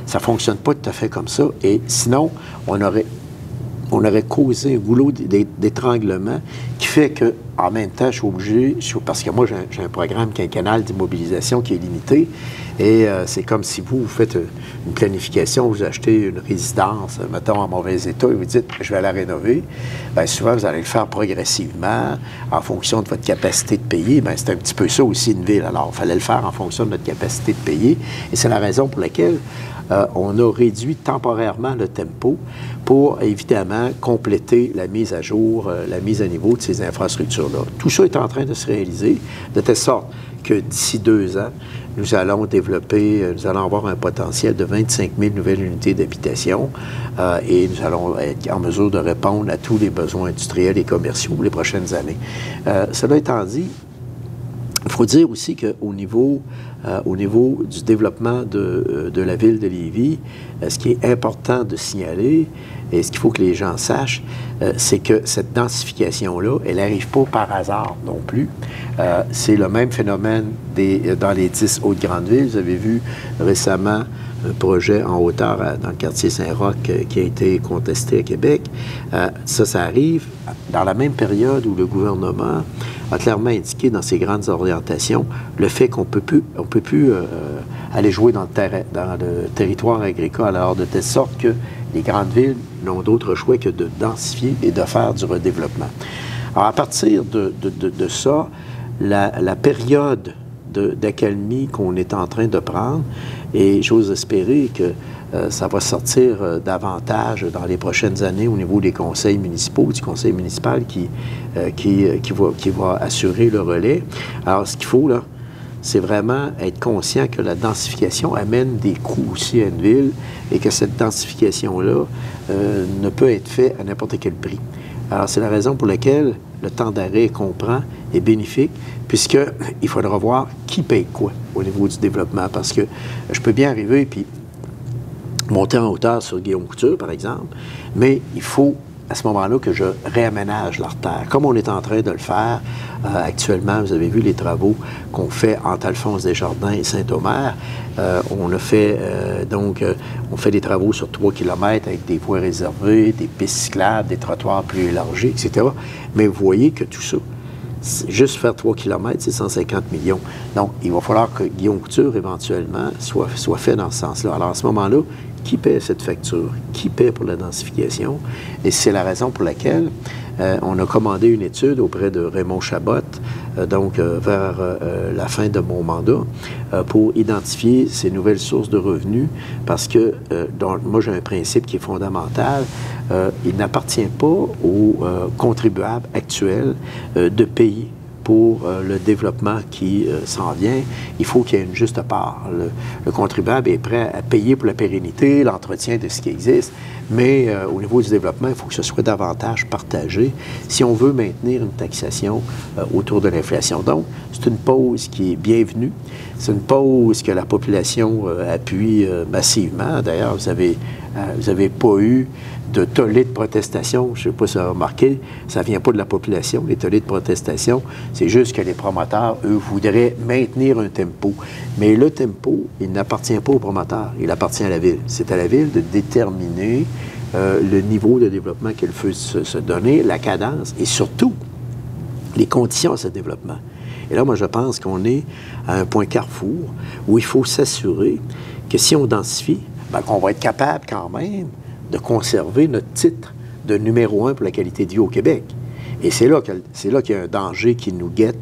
Ça ne fonctionne pas tout à fait comme ça. Et sinon, on aurait causé un goulot d'étranglement qui fait que, en même temps, je suis obligé, parce que moi, j'ai un programme quinquennal d'immobilisation qui est limité, et c'est comme si vous faites une planification, vous achetez une résidence, mettons, en mauvais état, et vous dites « je vais la rénover », bien souvent, vous allez le faire progressivement, en fonction de votre capacité de payer. Bien, c'est un petit peu ça aussi une ville. Alors, il fallait le faire en fonction de notre capacité de payer, et c'est la raison pour laquelle on a réduit temporairement le tempo pour, évidemment, compléter la mise à jour, la mise à niveau de ces infrastructures-là. Tout ça est en train de se réaliser de telle sorte que d'ici 2 ans, nous allons avoir un potentiel de 25 000 nouvelles unités d'habitation et nous allons être en mesure de répondre à tous les besoins industriels et commerciaux pour les prochaines années. Cela étant dit, il faut dire aussi qu'au niveau du développement de la ville de Lévis, ce qui est important de signaler, et ce qu'il faut que les gens sachent, c'est que cette densification-là, elle n'arrive pas par hasard non plus. C'est le même phénomène dans les 10 autres grandes villes. Vous avez vu récemment un projet en hauteur dans le quartier Saint-Roch qui a été contesté à Québec. Ça arrive dans la même période où le gouvernement a clairement indiqué dans ses grandes orientations le fait qu'on peut plus aller jouer dans le territoire agricole, alors de telle sorte que les grandes villes n'ont d'autre choix que de densifier et de faire du redéveloppement. Alors, à partir de ça, la période d'accalmie qu'on est en train de prendre, et j'ose espérer que ça va sortir davantage dans les prochaines années au niveau des conseils municipaux, du conseil municipal qui va assurer le relais. Alors, ce qu'il faut, là, c'est vraiment être conscient que la densification amène des coûts aussi à une ville et que cette densification-là ne peut être faite à n'importe quel prix. Alors, c'est la raison pour laquelle le temps d'arrêt qu'on prend est bénéfique, puisqu'il faudra voir qui paye quoi au niveau du développement. Parce que je peux bien arriver puis monter en hauteur sur Guillaume Couture, par exemple, mais il faut à ce moment-là que je réaménage l'artère, comme on est en train de le faire actuellement. Vous avez vu les travaux qu'on fait entre Alphonse Desjardins et Saint-Omer. On fait des travaux sur 3 km avec des voies réservées, des pistes cyclables, des trottoirs plus élargis, etc. Mais vous voyez que tout ça, juste faire 3 km, c'est 150 millions. Donc, il va falloir que Guillaume Couture, éventuellement, soit fait dans ce sens-là. Alors, à ce moment-là, qui paie cette facture? Qui paie pour la densification? Et c'est la raison pour laquelle on a commandé une étude auprès de Raymond Chabot vers la fin de mon mandat, pour identifier ces nouvelles sources de revenus, parce que moi, j'ai un principe qui est fondamental. Il n'appartient pas aux contribuables actuels de payer pour le développement qui s'en vient. Il faut qu'il y ait une juste part. Le contribuable est prêt à payer pour la pérennité, l'entretien de ce qui existe, mais au niveau du développement, il faut que ce soit davantage partagé si on veut maintenir une taxation autour de l'inflation. Donc, c'est une pause qui est bienvenue. C'est une pause que la population appuie massivement. D'ailleurs, vous avez pas eu de tollé de protestation. Je ne sais pas si vous avez remarqué, ça ne vient pas de la population, les tollés de protestation. C'est juste que les promoteurs, eux, voudraient maintenir un tempo. Mais le tempo, il n'appartient pas aux promoteurs, il appartient à la Ville. C'est à la Ville de déterminer le niveau de développement qu'elle veut se donner, la cadence et surtout les conditions à ce développement. Et là, moi, je pense qu'on est à un point carrefour où il faut s'assurer que si on densifie, bien, qu'on va être capable quand même de conserver notre titre de numéro 1 pour la qualité de vie au Québec. Et c'est là qu'il y a un danger qui nous guette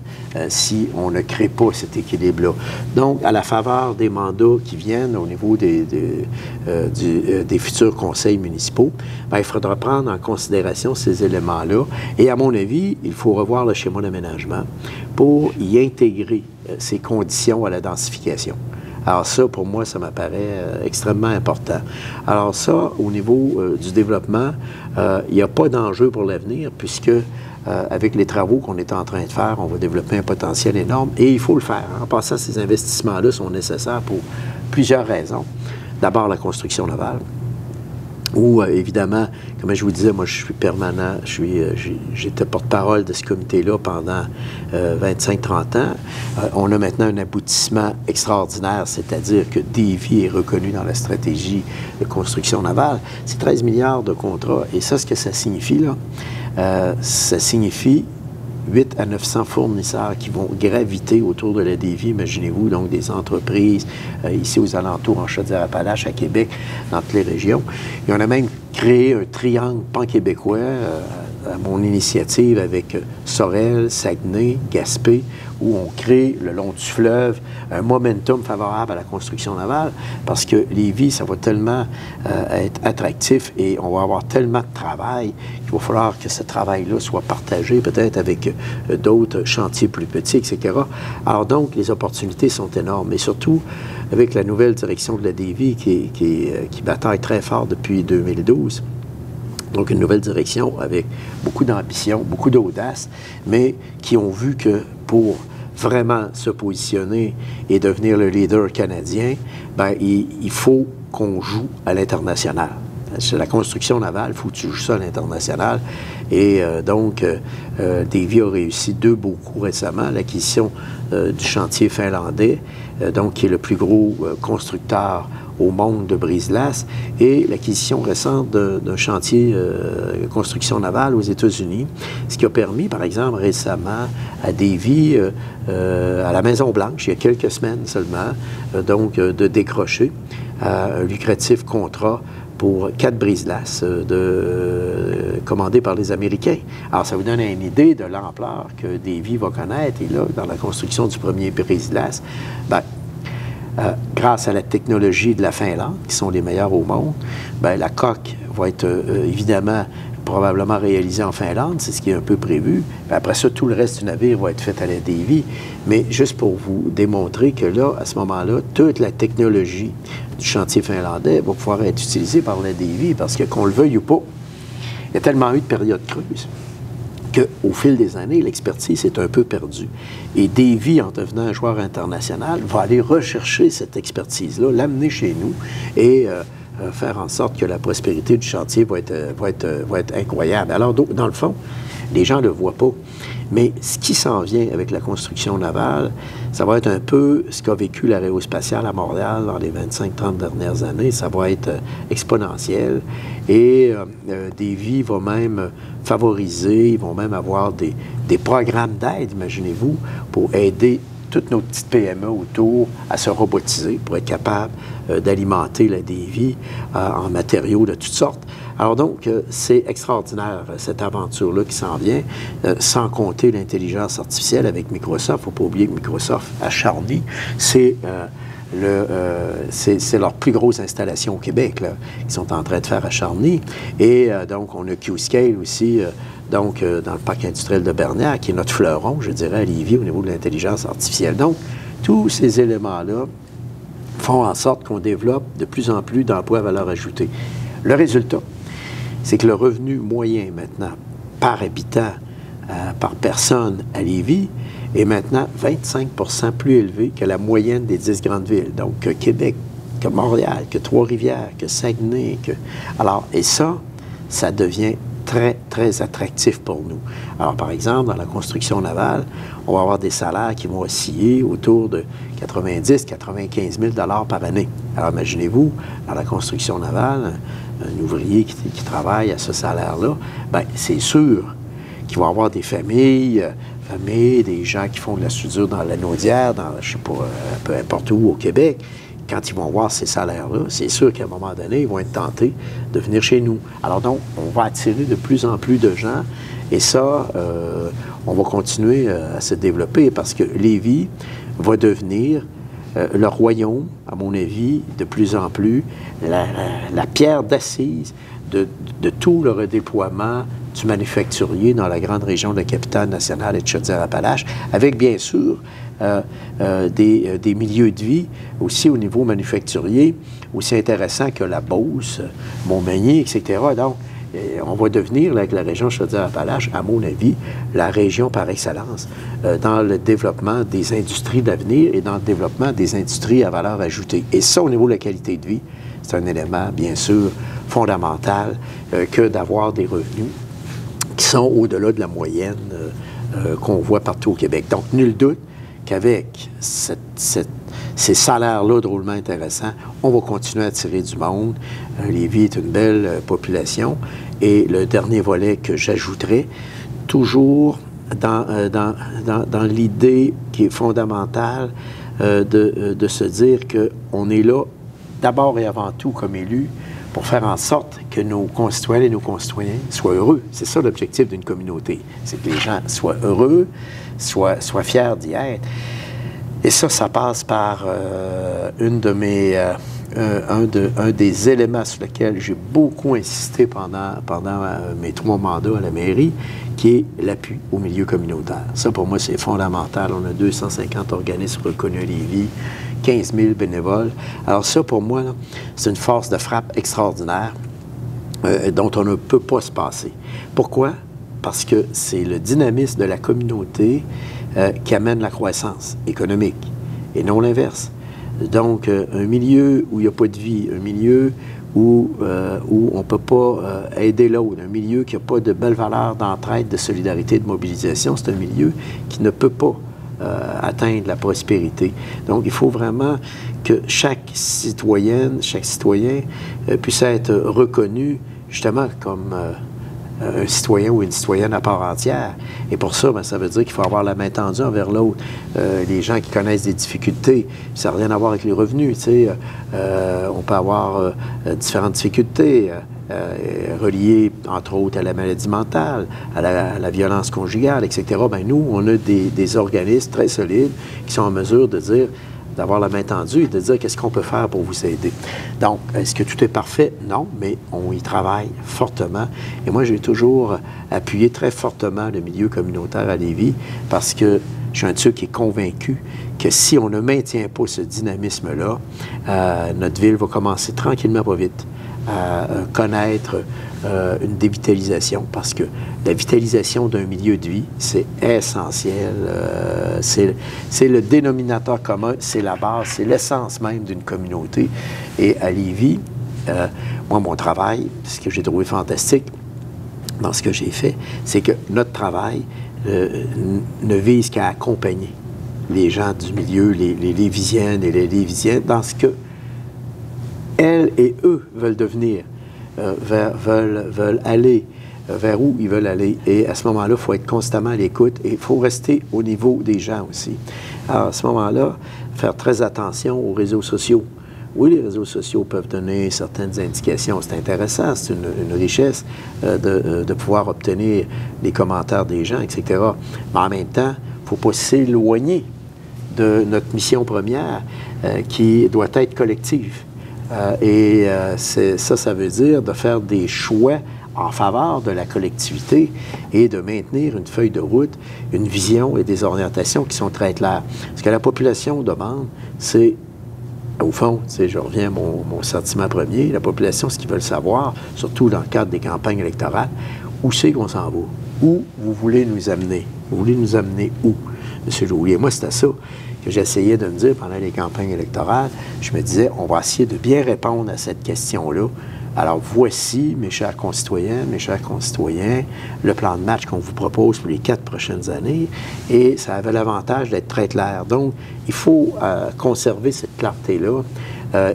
si on ne crée pas cet équilibre-là. Donc, à la faveur des mandats qui viennent au niveau des futurs conseils municipaux, bien, il faudra prendre en considération ces éléments-là. Et à mon avis, il faut revoir le schéma d'aménagement pour y intégrer ces conditions à la densification. Alors ça, pour moi, ça m'apparaît extrêmement important. Alors ça, au niveau du développement, il n'y a pas d'enjeu pour l'avenir puisque avec les travaux qu'on est en train de faire, on va développer un potentiel énorme et il faut le faire. En passant, ces investissements-là sont nécessaires pour plusieurs raisons. D'abord, la construction navale, où, évidemment, comme je vous disais, moi, je suis permanent, j'étais porte-parole de ce comité-là pendant 25-30 ans. On a maintenant un aboutissement extraordinaire, c'est-à-dire que Davie est reconnu dans la stratégie de construction navale. C'est 13 milliards de contrats. Et ça, ce que ça signifie, là, ça signifie 8 à 900 fournisseurs qui vont graviter autour de la Davie, imaginez-vous, donc des entreprises ici aux alentours, en Chaudière-Appalaches, à Québec, dans toutes les régions. Et on a même créé un triangle pan-québécois à mon initiative avec Sorel, Saguenay, Gaspé, où on crée le long du fleuve un momentum favorable à la construction navale parce que Lévis, ça va tellement être attractif et on va avoir tellement de travail qu'il va falloir que ce travail-là soit partagé peut-être avec d'autres chantiers plus petits, etc. Alors donc, les opportunités sont énormes et surtout avec la nouvelle direction de la Davie qui bataille très fort depuis 2012. Donc, une nouvelle direction avec beaucoup d'ambition, beaucoup d'audace, mais qui ont vu que pour vraiment se positionner et devenir le leader canadien, bien, il faut qu'on joue à l'international. C'est la construction navale, il faut que tu joues ça à l'international. Et donc, Davie a réussi 2 beaux coups récemment, l'acquisition du chantier finlandais, donc qui est le plus gros constructeur au monde de brise-glace, et l'acquisition récente d'un chantier de construction navale aux États-Unis, ce qui a permis, par exemple, récemment à Davie, à la Maison-Blanche, il y a quelques semaines seulement, donc de décrocher un lucratif contrat pour 4 brise-glaces commandés par les Américains. Alors, ça vous donne une idée de l'ampleur que Davie va connaître. Et là, dans la construction du premier brise-glace, bien, grâce à la technologie de la Finlande, qui sont les meilleurs au monde, bien, la coque va être évidemment probablement réalisée en Finlande, c'est ce qui est un peu prévu. Puis après ça, tout le reste du navire va être fait à la Davie. Mais juste pour vous démontrer que là, à ce moment-là, toute la technologie du chantier finlandais va pouvoir être utilisée par la Davie parce que, qu'on le veuille ou pas, il y a tellement eu de périodes creuses qu'au fil des années, l'expertise est un peu perdue. Et Davie, en devenant un joueur international, va aller rechercher cette expertise-là, l'amener chez nous et faire en sorte que la prospérité du chantier va être incroyable. Alors, dans le fond, les gens ne le voient pas. Mais ce qui s'en vient avec la construction navale, ça va être un peu ce qu'a vécu l'aérospatiale à Montréal dans les 25-30 dernières années. Ça va être exponentiel. Et Davie va même favoriser, ils vont même avoir des programmes d'aide, imaginez-vous, pour aider toutes nos petites PME autour à se robotiser pour être capable d'alimenter la Davie en matériaux de toutes sortes. Alors donc, c'est extraordinaire, cette aventure-là qui s'en vient, sans compter l'intelligence artificielle avec Microsoft. Il ne faut pas oublier que Microsoft, à Charny, c'est leur plus grosse installation au Québec, là, qu'ils sont en train de faire à Charny. Et donc, on a Qscale aussi, dans le parc industriel de Bernières, qui est notre fleuron, je dirais, à Lévis, au niveau de l'intelligence artificielle. Donc, tous ces éléments-là font en sorte qu'on développe de plus en plus d'emplois à valeur ajoutée. Le résultat, c'est que le revenu moyen maintenant par habitant, par personne à Lévis, est maintenant 25 % plus élevé que la moyenne des 10 grandes villes. Donc, que Québec, que Montréal, que Trois-Rivières, que Saguenay. Alors, et ça devient très, très attractif pour nous. Alors, par exemple, dans la construction navale, on va avoir des salaires qui vont osciller autour de 90 95 000 $ par année. Alors, imaginez-vous, dans la construction navale, un ouvrier qui travaille à ce salaire-là, bien, c'est sûr qu'il va avoir des familles, des gens qui font de la soudure dans la Naudière, je sais pas, peu importe où au Québec. Quand ils vont voir ces salaires-là, c'est sûr qu'à un moment donné, ils vont être tentés de venir chez nous. Alors donc, on va attirer de plus en plus de gens et ça, on va continuer à se développer parce que Lévis va devenir le royaume, à mon avis, de plus en plus, la pierre d'assise de tout le redéploiement du manufacturier dans la grande région de la capitale nationale et de Chaudière-Appalaches, avec bien sûr des milieux de vie aussi au niveau manufacturier, aussi intéressants que la Beauce, Montmagny, etc. Donc, on va devenir, là, avec la région Chaudière-Appalaches, à mon avis, la région par excellence dans le développement des industries d'avenir et dans le développement des industries à valeur ajoutée. Et ça, au niveau de la qualité de vie, c'est un élément, bien sûr, fondamental que d'avoir des revenus qui sont au-delà de la moyenne qu'on voit partout au Québec. Donc, nul doute qu'avec ces salaires-là drôlement intéressants, on va continuer à attirer du monde. Lévis est une belle population. Et le dernier volet que j'ajouterais, toujours dans l'idée qui est fondamentale de se dire qu'on est là, d'abord et avant tout, comme élus, pour faire en sorte que nos concitoyennes et nos concitoyens soient heureux. C'est ça l'objectif d'une communauté. C'est que les gens soient heureux, soient fiers d'y être. Et ça passe par un des éléments sur lesquels j'ai beaucoup insisté pendant mes 3 mandats à la mairie, qui est l'appui au milieu communautaire. Ça, pour moi, c'est fondamental. On a 250 organismes reconnus à Lévis, 15 000 bénévoles. Alors ça, pour moi, c'est une force de frappe extraordinaire dont on ne peut pas se passer. Pourquoi? Parce que c'est le dynamisme de la communauté qui amène la croissance économique, et non l'inverse. Donc, un milieu où il n'y a pas de vie, un milieu où on ne peut pas aider l'autre, un milieu qui n'a pas de belles valeurs d'entraide, de solidarité, de mobilisation, c'est un milieu qui ne peut pas atteindre la prospérité. Donc, il faut vraiment que chaque citoyenne, chaque citoyen puisse être reconnu justement comme un citoyen ou une citoyenne à part entière. Et pour ça, bien, ça veut dire qu'il faut avoir la main tendue envers l'autre. Les gens qui connaissent des difficultés, ça n'a rien à voir avec les revenus. Tu sais, on peut avoir différentes difficultés reliées, entre autres, à la maladie mentale, à la violence conjugale, etc. Bien, nous, on a des organismes très solides qui sont en mesure de dire, d'avoir la main tendue et de dire qu'est-ce qu'on peut faire pour vous aider. Donc, est-ce que tout est parfait? Non, mais on y travaille fortement. Et moi, j'ai toujours appuyé très fortement le milieu communautaire à Lévis parce que je suis un de ceux qui est convaincu que si on ne maintient pas ce dynamisme-là, notre ville va commencer tranquillement, pas vite, à connaître une dévitalisation, parce que la vitalisation d'un milieu de vie, c'est essentiel. C'est le dénominateur commun, c'est la base, c'est l'essence même d'une communauté. Et à Lévis, moi, mon travail, ce que j'ai trouvé fantastique dans ce que j'ai fait, c'est que notre travail ne vise qu'à accompagner les gens du milieu, les Lévisiennes et les Lévisiens, dans ce que elles et eux veulent devenir, veulent aller, vers où ils veulent aller. Et à ce moment-là, il faut être constamment à l'écoute et il faut rester au niveau des gens aussi. Alors, à ce moment-là, faire très attention aux réseaux sociaux. Oui, les réseaux sociaux peuvent donner certaines indications. C'est intéressant, c'est une richesse de pouvoir obtenir les commentaires des gens, etc. Mais en même temps, il ne faut pas s'éloigner de notre mission première qui doit être collective. Ça veut dire de faire des choix en faveur de la collectivité et de maintenir une feuille de route, une vision et des orientations qui sont très claires. Ce que la population demande, c'est, au fond, je reviens à mon sentiment premier, la population, ce qu'ils veulent savoir, surtout dans le cadre des campagnes électorales, où c'est qu'on s'en va? Où vous voulez nous amener? Vous voulez nous amener où, M. Joly? Moi, c'était ça que j'essayais de me dire pendant les campagnes électorales. Je me disais, on va essayer de bien répondre à cette question-là. Alors, voici, mes chers concitoyens, le plan de match qu'on vous propose pour les 4 prochaines années, et ça avait l'avantage d'être très clair. Donc, il faut conserver cette clarté-là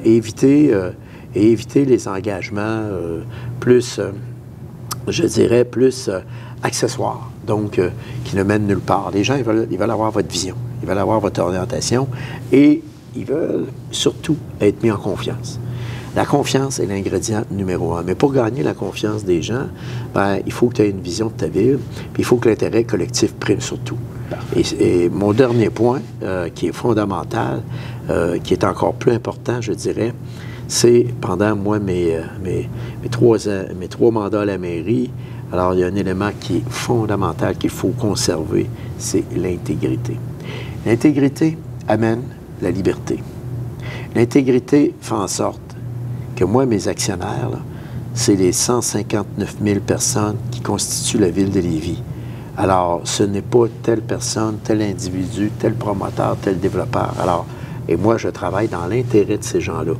et éviter les engagements plus, je dirais, plus accessoires, donc qui ne mènent nulle part. Les gens, ils veulent avoir votre vision, ils veulent avoir votre orientation, et ils veulent surtout être mis en confiance. La confiance est l'ingrédient numéro 1. Mais pour gagner la confiance des gens, il faut que tu aies une vision de ta ville, puis il faut que l'intérêt collectif prime surtout. Et mon dernier point, qui est fondamental, qui est encore plus important, je dirais, c'est pendant, moi, mes 3 mandats à la mairie, alors il y a un élément qui est fondamental qu'il faut conserver, c'est l'intégrité. L'intégrité amène la liberté. L'intégrité fait en sorte que moi, mes actionnaires, c'est les 159 000 personnes qui constituent la ville de Lévis. Alors, ce n'est pas telle personne, tel individu, tel promoteur, tel développeur. Alors, et moi, je travaille dans l'intérêt de ces gens-là.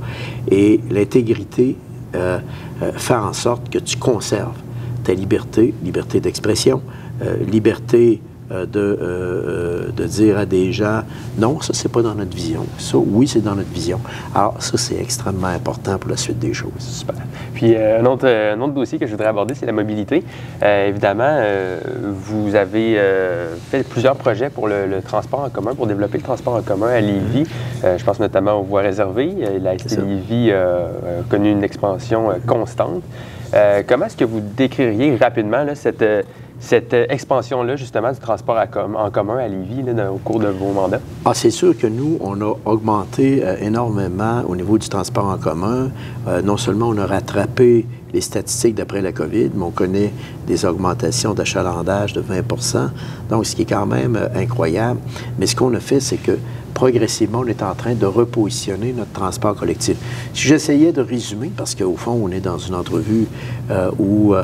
Et l'intégrité fait en sorte que tu conserves ta liberté, liberté d'expression, liberté de dire à des gens, non, ça, c'est pas dans notre vision. Ça, oui, c'est dans notre vision. Alors, ça, c'est extrêmement important pour la suite des choses. Super. Puis, un autre dossier que je voudrais aborder, c'est la mobilité. Évidemment, vous avez fait plusieurs projets pour le transport en commun, pour développer le transport en commun à Lévis. Je pense notamment aux voies réservées. La ST Lévis a connu une expansion constante. Comment est-ce que vous décririez rapidement là, cette expansion-là, justement, du transport en commun à Lévis au cours de vos mandats? Ah, c'est sûr que nous, on a augmenté énormément au niveau du transport en commun. Non seulement on a rattrapé les statistiques d'après la COVID, mais on connaît des augmentations d'achalandage de 20 %, donc ce qui est quand même incroyable. Mais ce qu'on a fait, c'est que progressivement, on est en train de repositionner notre transport collectif. Si j'essayais de résumer, parce qu'au fond, on est dans une entrevue où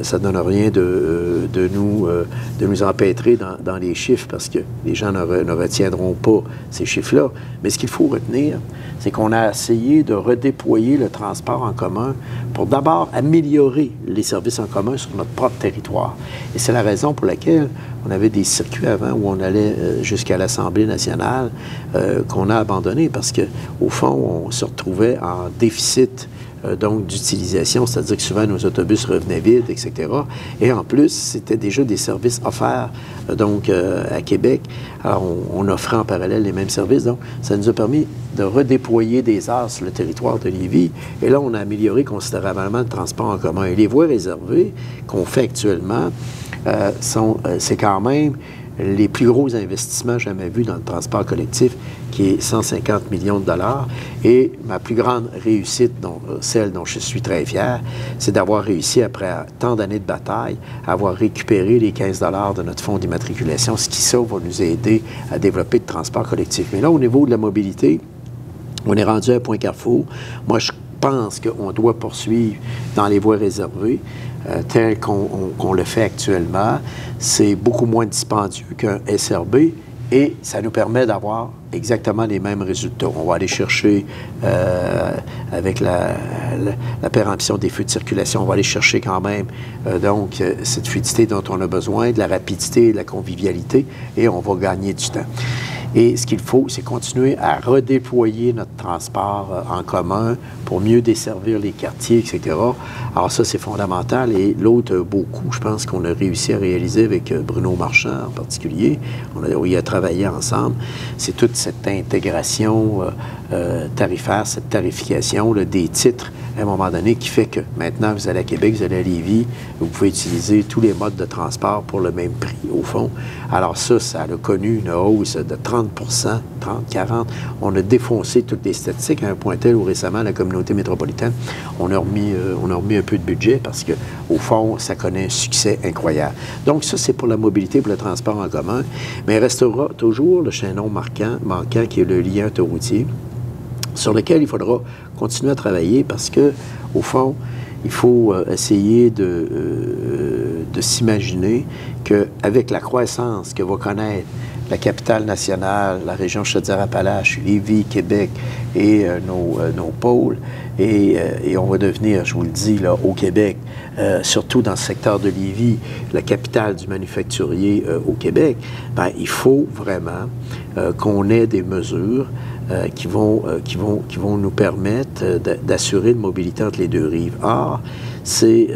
ça ne donne rien de nous empêtrer dans les chiffres, parce que les gens ne retiendront pas ces chiffres-là. Mais ce qu'il faut retenir, c'est qu'on a essayé de redéployer le transport en commun pour d'abord améliorer les services en commun sur notre propre territoire. Et c'est la raison pour laquelle on avait des circuits avant où on allait jusqu'à l'Assemblée nationale qu'on a abandonné parce qu'au fond, on se retrouvait en déficit donc d'utilisation, c'est-à-dire que souvent nos autobus revenaient vides, etc. Et en plus, c'était déjà des services offerts donc à Québec. Alors, on offrait en parallèle les mêmes services. Donc, ça nous a permis de redéployer des heures sur le territoire de Lévis. Et là, on a amélioré considérablement le transport en commun. Et les voies réservées qu'on fait actuellement, c'est quand même les plus gros investissements jamais vus dans le transport collectif, qui est 150 millions de dollars. Et ma plus grande réussite, celle dont je suis très fier, c'est d'avoir réussi, après tant d'années de bataille, à avoir récupéré les 15 $ de notre fonds d'immatriculation, ce qui, ça, va nous aider à développer le transport collectif. Mais là, au niveau de la mobilité, on est rendu à un point carrefour. Moi, je pense qu'on doit poursuivre dans les voies réservées tel qu'on le fait actuellement. C'est beaucoup moins dispendieux qu'un SRB et ça nous permet d'avoir exactement les mêmes résultats. On va aller chercher, avec la péremption des feux de circulation, on va aller chercher quand même donc cette fluidité dont on a besoin, de la rapidité, de la convivialité, et on va gagner du temps. Et ce qu'il faut, c'est continuer à redéployer notre transport en commun pour mieux desservir les quartiers, etc. Alors ça, c'est fondamental. Et l'autre, beaucoup, je pense qu'on a réussi à réaliser avec Bruno Marchand en particulier, on y a travaillé ensemble, c'est toute cette intégration tarifaire, cette tarification là, des titres à un moment donné qui fait que maintenant, vous allez à Québec, vous allez à Lévis, vous pouvez utiliser tous les modes de transport pour le même prix, au fond. Alors ça a connu une hausse de 30 30, 40 On a défoncé toutes les statistiques à un point tel où récemment, la communauté métropolitaine, on a remis un peu de budget parce que au fond, ça connaît un succès incroyable. Donc ça, c'est pour la mobilité, pour le transport en commun. Mais il restera toujours le chaînon manquant qui est le lien autoroutier, sur lequel il faudra continuer à travailler parce que, au fond, il faut essayer de s'imaginer qu'avec la croissance que va connaître la capitale nationale, la région Chaudière-Appalaches, Lévis, Québec et nos pôles, et on va devenir, je vous le dis, là, au Québec, surtout dans le secteur de Lévis, la capitale du manufacturier au Québec, bien, il faut vraiment qu'on ait des mesures qui vont nous permettre d'assurer une mobilité entre les deux rives. Or, c'est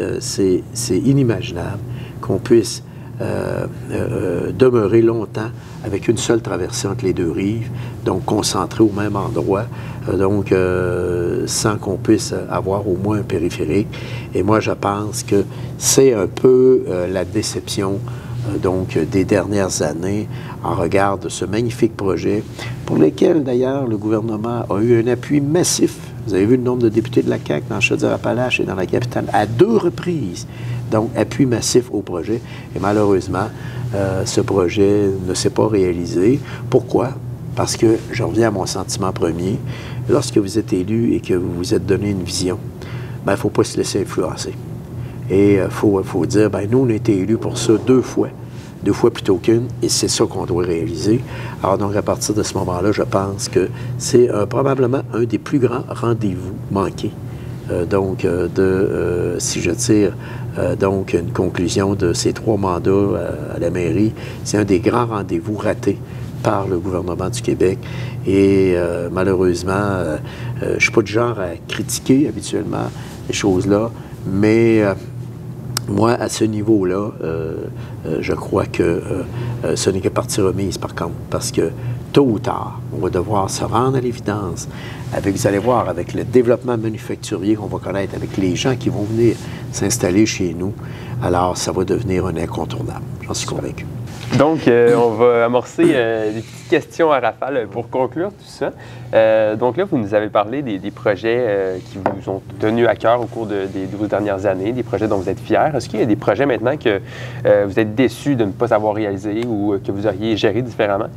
inimaginable qu'on puisse demeurer longtemps avec une seule traversée entre les deux rives, donc concentrée au même endroit, sans qu'on puisse avoir au moins un périphérique. Et moi, je pense que c'est un peu la déception des dernières années en regard de ce magnifique projet, pour lequel, d'ailleurs, le gouvernement a eu un appui massif. Vous avez vu le nombre de députés de la CAQ dans Chaudière-Appalaches et dans la capitale à 2 reprises. Donc, appui massif au projet. Et malheureusement, ce projet ne s'est pas réalisé. Pourquoi? Parce que, je reviens à mon sentiment premier, lorsque vous êtes élu et que vous vous êtes donné une vision, il ne faut pas se laisser influencer. Et il faut dire, nous, on a été élus pour ça 2 fois plutôt qu'une, et c'est ça qu'on doit réaliser. Alors donc, à partir de ce moment-là, je pense que c'est probablement un des plus grands rendez-vous manqués. Si je tire une conclusion de ces 3 mandats à la mairie, c'est un des grands rendez-vous ratés par le gouvernement du Québec. Et malheureusement, je ne suis pas du genre à critiquer habituellement les choses-là, mais moi, à ce niveau-là, je crois que ce n'est que partie remise, par contre, parce que tôt ou tard, on va devoir se rendre à l'évidence. Vous allez voir, avec le développement manufacturier qu'on va connaître, avec les gens qui vont venir s'installer chez nous, alors ça va devenir un incontournable. J'en suis convaincu. Donc, on va amorcer des petites questions à rafale pour conclure tout ça. Donc là, vous nous avez parlé des projets qui vous ont tenu à cœur au cours des 12 dernières années, des projets dont vous êtes fiers. Est-ce qu'il y a des projets maintenant que vous êtes déçus de ne pas avoir réalisés ou que vous auriez géré différemment?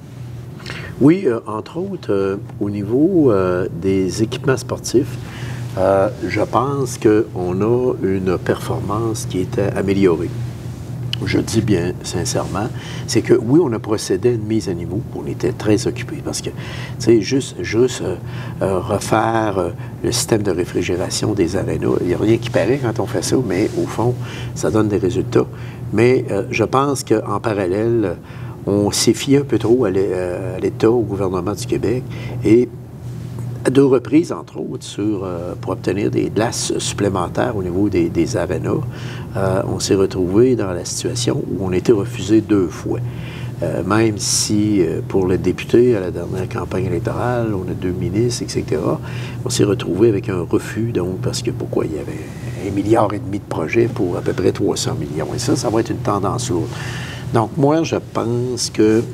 Oui, entre autres, au niveau des équipements sportifs, je pense qu'on a une performance qui est améliorée. Je dis bien sincèrement, c'est que oui, on a procédé à une mise à niveau. On était très occupés parce que, tu sais, juste refaire le système de réfrigération des arénas, il n'y a rien qui paraît quand on fait ça, mais au fond, ça donne des résultats. Mais je pense qu'en parallèle, on s'est fié un peu trop à l'État, au gouvernement du Québec, et à 2 reprises, entre autres, pour obtenir des glaces supplémentaires au niveau des arénas, on s'est retrouvé dans la situation où on a été refusé 2 fois. Même si, pour le député, à la dernière campagne électorale, on a 2 ministres, etc., on s'est retrouvé avec un refus, donc, parce que pourquoi il y avait 1,5 milliard de projets pour à peu près 300 millions. Et ça va être une tendance lourde. Donc, moi, je pense que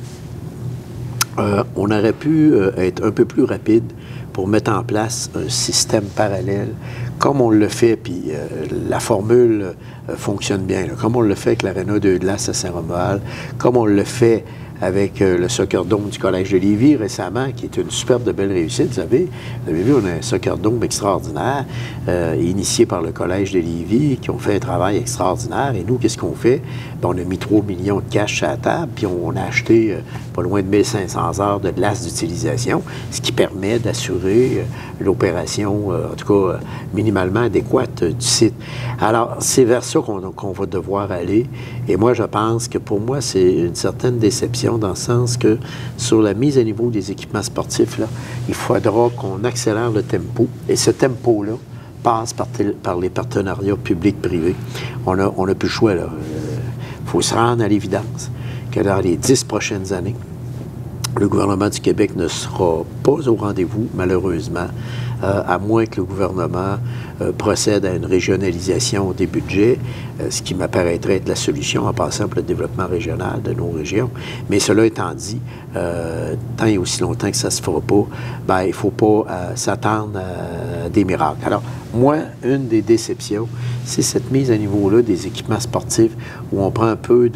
on aurait pu être un peu plus rapide pour mettre en place un système parallèle, comme on le fait, puis la formule fonctionne bien, là, comme on le fait avec l'Aréna de glace à Saint-Romuald, comme on le fait avec le Soccer Dome du Collège de Lévis récemment, qui est une superbe de belle réussite. Vous avez vu, on a un Soccer Dome extraordinaire, initié par le Collège de Lévis, qui ont fait un travail extraordinaire. Et nous, qu'est-ce qu'on fait? Bien, on a mis 3 millions de cash à la table, puis on a acheté pas loin de 1500 heures de glace d'utilisation, ce qui permet d'assurer l'opération, en tout cas minimalement adéquate du site. Alors, c'est vers ça qu'on va devoir aller. Et moi, je pense que pour moi, c'est une certaine déception dans le sens que sur la mise à niveau des équipements sportifs, là, il faudra qu'on accélère le tempo. Et ce tempo-là passe par les partenariats publics-privés. On n'a plus le choix, là. Il faut se rendre à l'évidence que dans les 10 prochaines années, le gouvernement du Québec ne sera pas au rendez-vous, malheureusement, à moins que le gouvernement procède à une régionalisation des budgets, ce qui m'apparaîtrait être la solution en passant pour le développement régional de nos régions. Mais cela étant dit, tant et aussi longtemps que ça ne se fera pas, bien, il ne faut pas s'attendre à des miracles. Alors, moi, une des déceptions, c'est cette mise à niveau-là des équipements sportifs où on prend un peu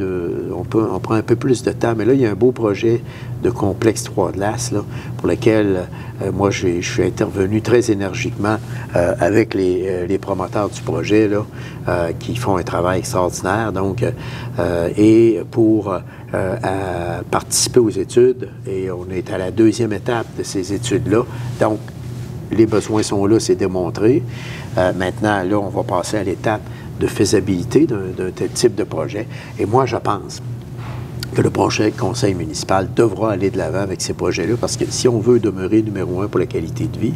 on prend un peu plus de temps. Mais là, il y a un beau projet de complexe 3 glaces, là, pour lequel moi, je suis intervenu très énergiquement avec les promoteurs du projet, là, qui font un travail extraordinaire. Donc, et pour participer aux études, et on est à la 2e étape de ces études-là. Donc, les besoins sont là, c'est démontré. Maintenant, là, on va passer à l'étape de faisabilité d'un tel type de projet. Et moi, je pense que le prochain conseil municipal devra aller de l'avant avec ces projets-là, parce que si on veut demeurer numéro 1 pour la qualité de vie,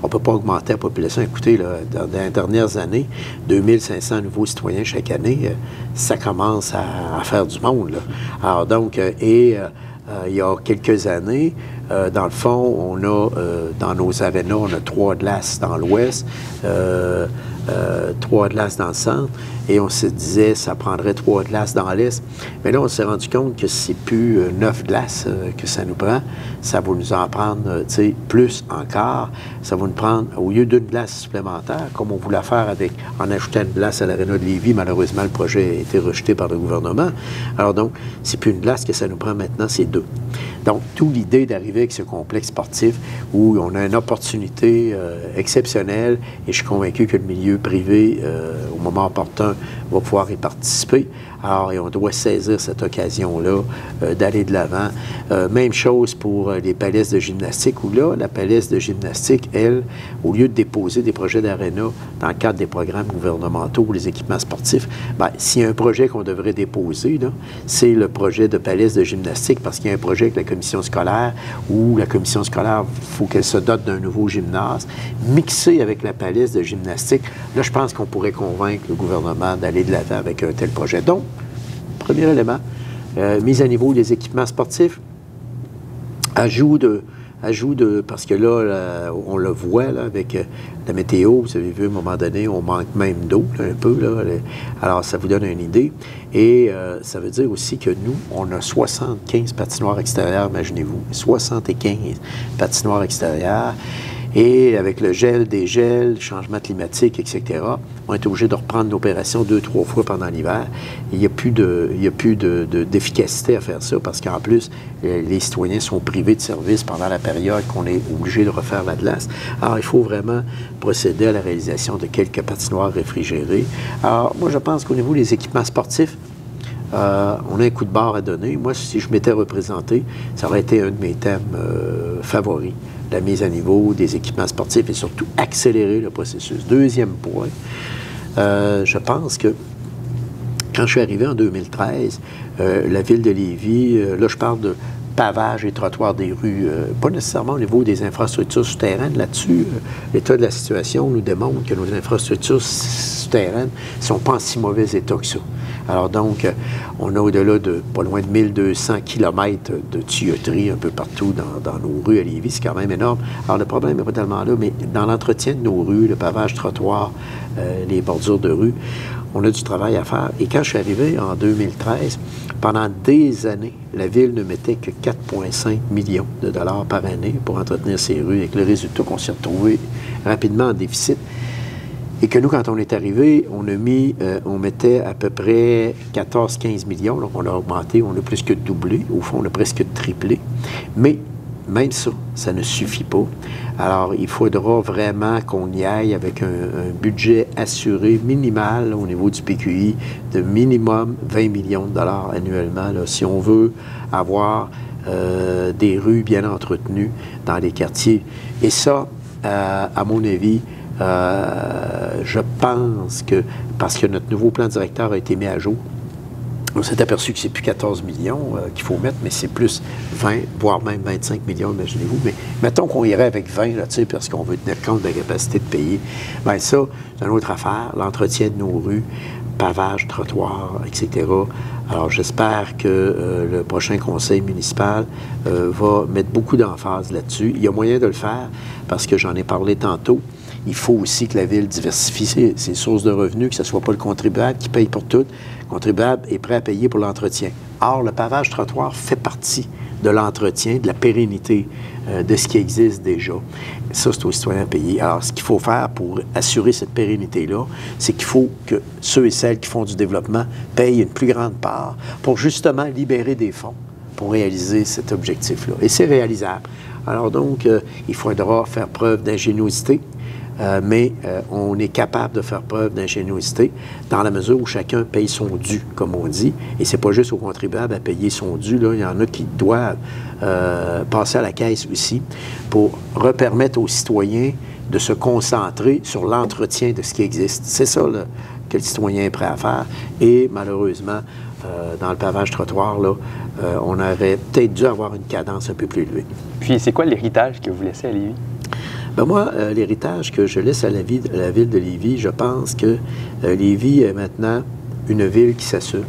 on ne peut pas augmenter la population. Écoutez, là, dans les dernières années, 2500 nouveaux citoyens chaque année, ça commence à faire du monde, là. Alors donc, il y a quelques années, dans le fond, on a, dans nos arénas, on a 3 glaces dans l'ouest, 3 glaces dans le centre, et on se disait ça prendrait 3 glaces dans l'est. Mais là, on s'est rendu compte que c'est plus 9 glaces que ça nous prend. Ça va nous en prendre, plus encore. Ça va nous prendre, au lieu d'une glace supplémentaire, comme on voulait faire en ajoutant une glace à l'aréna de Lévis, malheureusement, le projet a été rejeté par le gouvernement. Alors donc, c'est plus une glace que ça nous prend maintenant, c'est 2. Donc, toute l'idée d'arriver avec ce complexe sportif où on a une opportunité exceptionnelle, et je suis convaincu que le milieu privé, au moment opportun, va pouvoir y participer. Alors, et on doit saisir cette occasion-là d'aller de l'avant. Même chose pour les palaises de gymnastique, où là, la palaise de gymnastique, elle, au lieu de déposer des projets d'aréna dans le cadre des programmes gouvernementaux ou les équipements sportifs, bien, s'il y a un projet qu'on devrait déposer, là, c'est le projet de palaise de gymnastique, parce qu'il y a un projet avec la commission scolaire, où la commission scolaire, il faut qu'elle se dote d'un nouveau gymnase, mixé avec la palaise de gymnastique. Là, je pense qu'on pourrait convaincre le gouvernement d'aller de l'avant avec un tel projet. Donc, premier élément, mise à niveau des équipements sportifs, ajout de parce que là, on le voit là, avec la météo, vous avez vu, à un moment donné, on manque même d'eau, là, un peu, là, alors ça vous donne une idée, et ça veut dire aussi que nous, on a 75 patinoires extérieures, imaginez-vous, 75 patinoires extérieures. Et avec le gel, dégel, changement climatique, etc., on est obligé de reprendre l'opération 2-3 fois pendant l'hiver. Il n'y a plus d'efficacité à faire ça, parce qu'en plus, les citoyens sont privés de services pendant la période qu'on est obligé de refaire la glace. Alors, il faut vraiment procéder à la réalisation de quelques patinoires réfrigérées. Alors, moi, je pense qu'au niveau des équipements sportifs, on a un coup de barre à donner. Moi, si je m'étais représenté, ça aurait été un de mes thèmes favoris, la mise à niveau des équipements sportifs et surtout accélérer le processus. Deuxième point, je pense que quand je suis arrivé en 2013, la ville de Lévis, là je parle de pavage et trottoirs des rues, pas nécessairement au niveau des infrastructures souterraines. Là-dessus, l'état de la situation nous démontre que nos infrastructures souterraines ne sont pas en si mauvais état que ça. Alors donc, on a au-delà de pas loin de 1200 km de tuyauterie un peu partout dans nos rues à Lévis. C'est quand même énorme. Alors le problème n'est pas tellement là, mais dans l'entretien de nos rues, le pavage, trottoir, les bordures de rue, on a du travail à faire. Et quand je suis arrivé en 2013, pendant des années, la Ville ne mettait que 4,5 millions de dollars par année pour entretenir ces rues, avec le résultat qu'on s'est retrouvé rapidement en déficit. Et que nous, quand on est arrivé, on mettait à peu près 14-15 millions. Donc, on a augmenté, on a plus que doublé. Au fond, on a presque triplé. Mais même ça, ça ne suffit pas. Alors, il faudra vraiment qu'on y aille avec un budget assuré minimal là, au niveau du PQI de minimum 20 millions de dollars annuellement, là, si on veut avoir des rues bien entretenues dans les quartiers. Et ça, à mon avis, je pense que, parce que notre nouveau plan directeur a été mis à jour, on s'est aperçu que c'est plus 14 millions qu'il faut mettre, mais c'est plus 20, voire même 25 millions, imaginez-vous. Mais mettons qu'on irait avec 20, là, parce qu'on veut tenir compte de la capacité de payer. Bien ça, c'est une autre affaire. L'entretien de nos rues, pavage, trottoirs, etc. Alors, j'espère que le prochain conseil municipal va mettre beaucoup d'emphase là-dessus. Il y a moyen de le faire, parce que j'en ai parlé tantôt. Il faut aussi que la Ville diversifie ses sources de revenus, que ce ne soit pas le contribuable qui paye pour tout. Le contribuable est prêt à payer pour l'entretien. Or, le pavage trottoir fait partie de l'entretien, de la pérennité de ce qui existe déjà. Ça, c'est aux citoyens à payer. Alors, ce qu'il faut faire pour assurer cette pérennité-là, c'est qu'il faut que ceux et celles qui font du développement payent une plus grande part pour justement libérer des fonds pour réaliser cet objectif-là. Et c'est réalisable. Alors donc, il faudra faire preuve d'ingéniosité. Mais on est capable de faire preuve d'ingéniosité dans la mesure où chacun paye son dû, comme on dit. Et c'est pas juste au contribuable à payer son dû. Là. Il y en a qui doivent passer à la caisse aussi pour repermettre aux citoyens de se concentrer sur l'entretien de ce qui existe. C'est ça là, que le citoyen est prêt à faire. Et malheureusement, dans le pavage trottoir, là, on aurait peut-être dû avoir une cadence un peu plus élevée. Puis, c'est quoi l'héritage que vous laissez à Lévis? Ben moi, l'héritage que je laisse à la ville de Lévis, je pense que Lévis est maintenant une ville qui s'assume,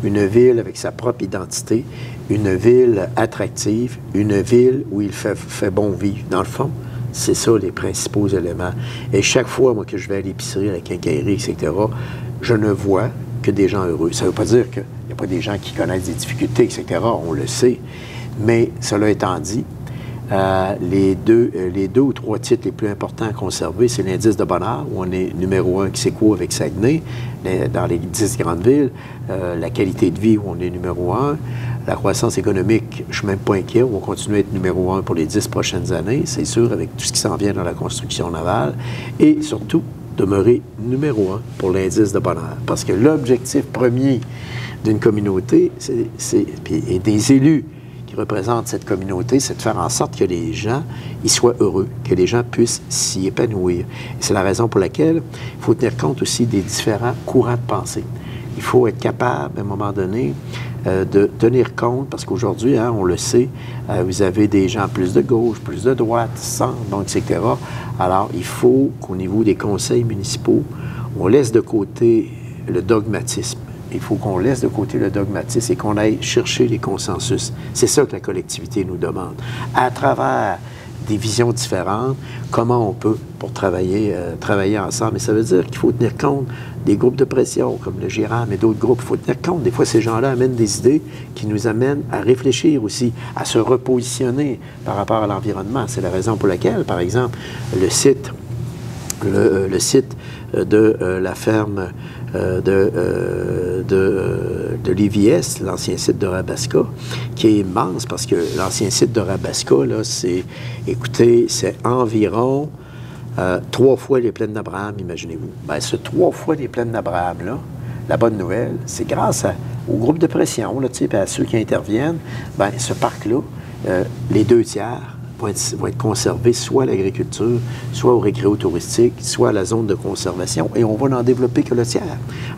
une ville avec sa propre identité, une ville attractive, une ville où il fait bon vivre. Dans le fond, c'est ça les principaux éléments. Et chaque fois, moi, que je vais à l'épicerie, à la quincaillerie, etc., je ne vois que des gens heureux. Ça ne veut pas dire qu'il n'y a pas des gens qui connaissent des difficultés, etc., on le sait. Mais cela étant dit, les deux ou trois titres les plus importants à conserver, c'est l'indice de bonheur, où on est numéro 1 ex aequo avec Saguenay, dans les 10 grandes villes, la qualité de vie, où on est numéro 1, la croissance économique, je ne suis même pas inquiet, où on continue à être numéro 1 pour les 10 prochaines années, c'est sûr, avec tout ce qui s'en vient dans la construction navale, et surtout, demeurer numéro 1 pour l'indice de bonheur. Parce que l'objectif premier d'une communauté, et des élus qui représentent cette communauté, c'est de faire en sorte que les gens y soient heureux, que les gens puissent s'y épanouir. Et c'est la raison pour laquelle il faut tenir compte aussi des différents courants de pensée. Il faut être capable, à un moment donné, de tenir compte, parce qu'aujourd'hui, hein, on le sait, vous avez des gens plus de gauche, plus de droite, centre, donc, etc. Alors, il faut qu'au niveau des conseils municipaux, on laisse de côté le dogmatisme. Il faut qu'on laisse de côté le dogmatisme et qu'on aille chercher les consensus. C'est ça que la collectivité nous demande. À travers des visions différentes, comment on peut, pour travailler ensemble. Et ça veut dire qu'il faut tenir compte des groupes de pression, comme le GIRAM et d'autres groupes. Il faut tenir compte. Des fois, ces gens-là amènent des idées qui nous amènent à réfléchir aussi, à se repositionner par rapport à l'environnement. C'est la raison pour laquelle, par exemple, le site de la ferme de l'IVS, l'ancien site de Rabasca, qui est immense parce que l'ancien site de Rabasca, là, c'est environ 3 fois les plaines d'Abraham, imaginez-vous. Bien, ce 3 fois les plaines d'Abraham, là, la bonne nouvelle, c'est grâce au groupe de pression, là, et à ceux qui interviennent, bien, ce parc-là, les 2 tiers vont être conservés soit à l'agriculture, soit au récréo touristique, soit à la zone de conservation, et on va n'en développer que le tiers.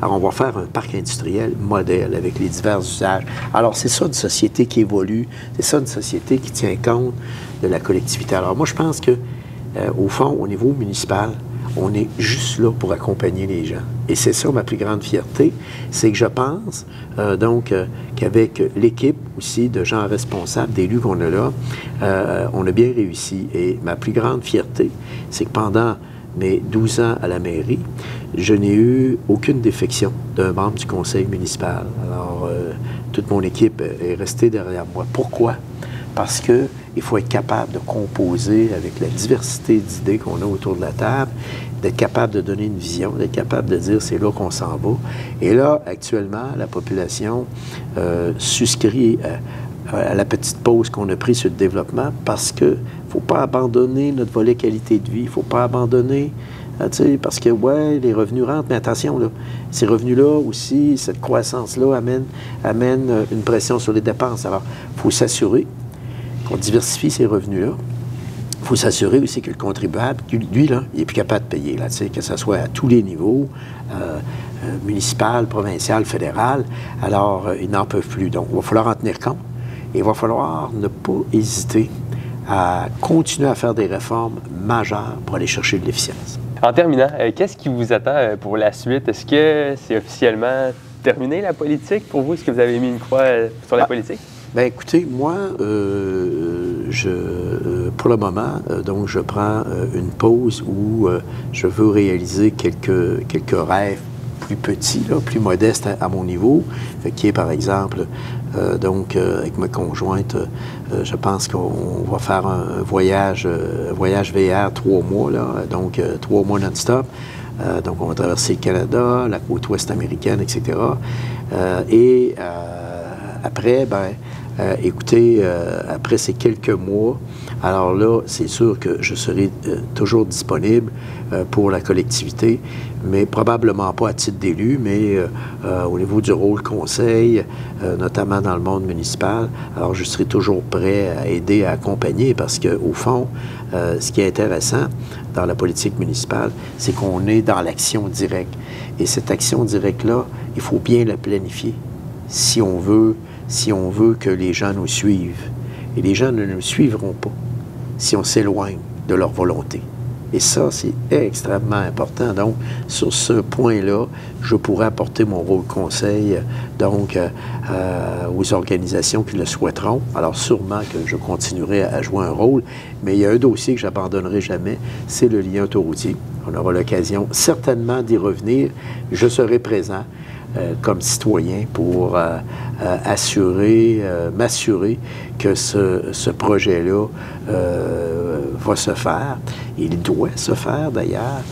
Alors, on va faire un parc industriel modèle avec les divers usages. Alors, c'est ça une société qui évolue, c'est ça une société qui tient compte de la collectivité. Alors, moi, je pense que, au fond, au niveau municipal, on est juste là pour accompagner les gens. Et c'est ça ma plus grande fierté, c'est que je pense qu'avec l'équipe aussi de gens responsables, d'élus qu'on a là, on a bien réussi. Et ma plus grande fierté, c'est que pendant mes 12 ans à la mairie, je n'ai eu aucune défection d'un membre du conseil municipal. Alors, toute mon équipe est restée derrière moi. Pourquoi? Parce qu'il faut être capable de composer avec la diversité d'idées qu'on a autour de la table, d'être capable de donner une vision, d'être capable de dire c'est là qu'on s'en va. Et là, actuellement, la population souscrit à la petite pause qu'on a prise sur le développement parce qu'il ne faut pas abandonner notre volet qualité de vie, il ne faut pas abandonner Parce que, ouais, les revenus rentrent, mais attention, là, ces revenus-là aussi, cette croissance-là amène une pression sur les dépenses. Alors, il faut s'assurer qu'on diversifie ces revenus-là. Il faut s'assurer aussi que le contribuable, lui, là, il est plus capable de payer, là, que ce soit à tous les niveaux, municipal, provincial, fédéral. Alors, ils n'en peuvent plus. Donc, il va falloir en tenir compte. Et il va falloir ne pas hésiter à continuer à faire des réformes majeures pour aller chercher de l'efficience. En terminant, qu'est-ce qui vous attend pour la suite? Est-ce que c'est officiellement terminé, la politique, pour vous? Est-ce que vous avez mis une croix sur la politique? Bien, écoutez, moi, pour le moment, donc, je prends une pause où je veux réaliser quelques rêves plus petits, là, plus modestes à mon niveau, qui est, par exemple, avec ma conjointe, je pense qu'on va faire un voyage VR 3 mois, là, donc 3 mois non-stop. Donc, on va traverser le Canada, la côte ouest américaine, etc. Après, écoutez, après ces quelques mois, alors là, c'est sûr que je serai toujours disponible pour la collectivité, mais probablement pas à titre d'élu, mais au niveau du rôle conseil, notamment dans le monde municipal. Alors, je serai toujours prêt à aider, à accompagner, parce qu'au fond, ce qui est intéressant dans la politique municipale, c'est qu'on est dans l'action directe. Et cette action directe-là, il faut bien la planifier si on veut que les gens nous suivent. Et les gens ne nous suivront pas si on s'éloigne de leur volonté. Et ça, c'est extrêmement important. Donc, sur ce point-là, je pourrais apporter mon rôle conseil, donc, aux organisations qui le souhaiteront. Alors, sûrement que je continuerai à jouer un rôle, mais il y a un dossier que je n'abandonnerai jamais, c'est le lien autoroutier. On aura l'occasion certainement d'y revenir. Je serai présent comme citoyen pour m'assurer que ce projet-là va se faire. Il doit se faire, d'ailleurs,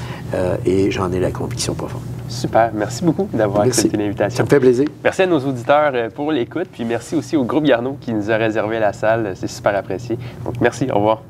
et j'en ai la conviction profonde. Super. Merci beaucoup d'avoir accepté l'invitation. Ça me fait plaisir. Merci à nos auditeurs pour l'écoute, puis merci aussi au groupe Garneau qui nous a réservé la salle. C'est super apprécié. Donc, merci. Au revoir.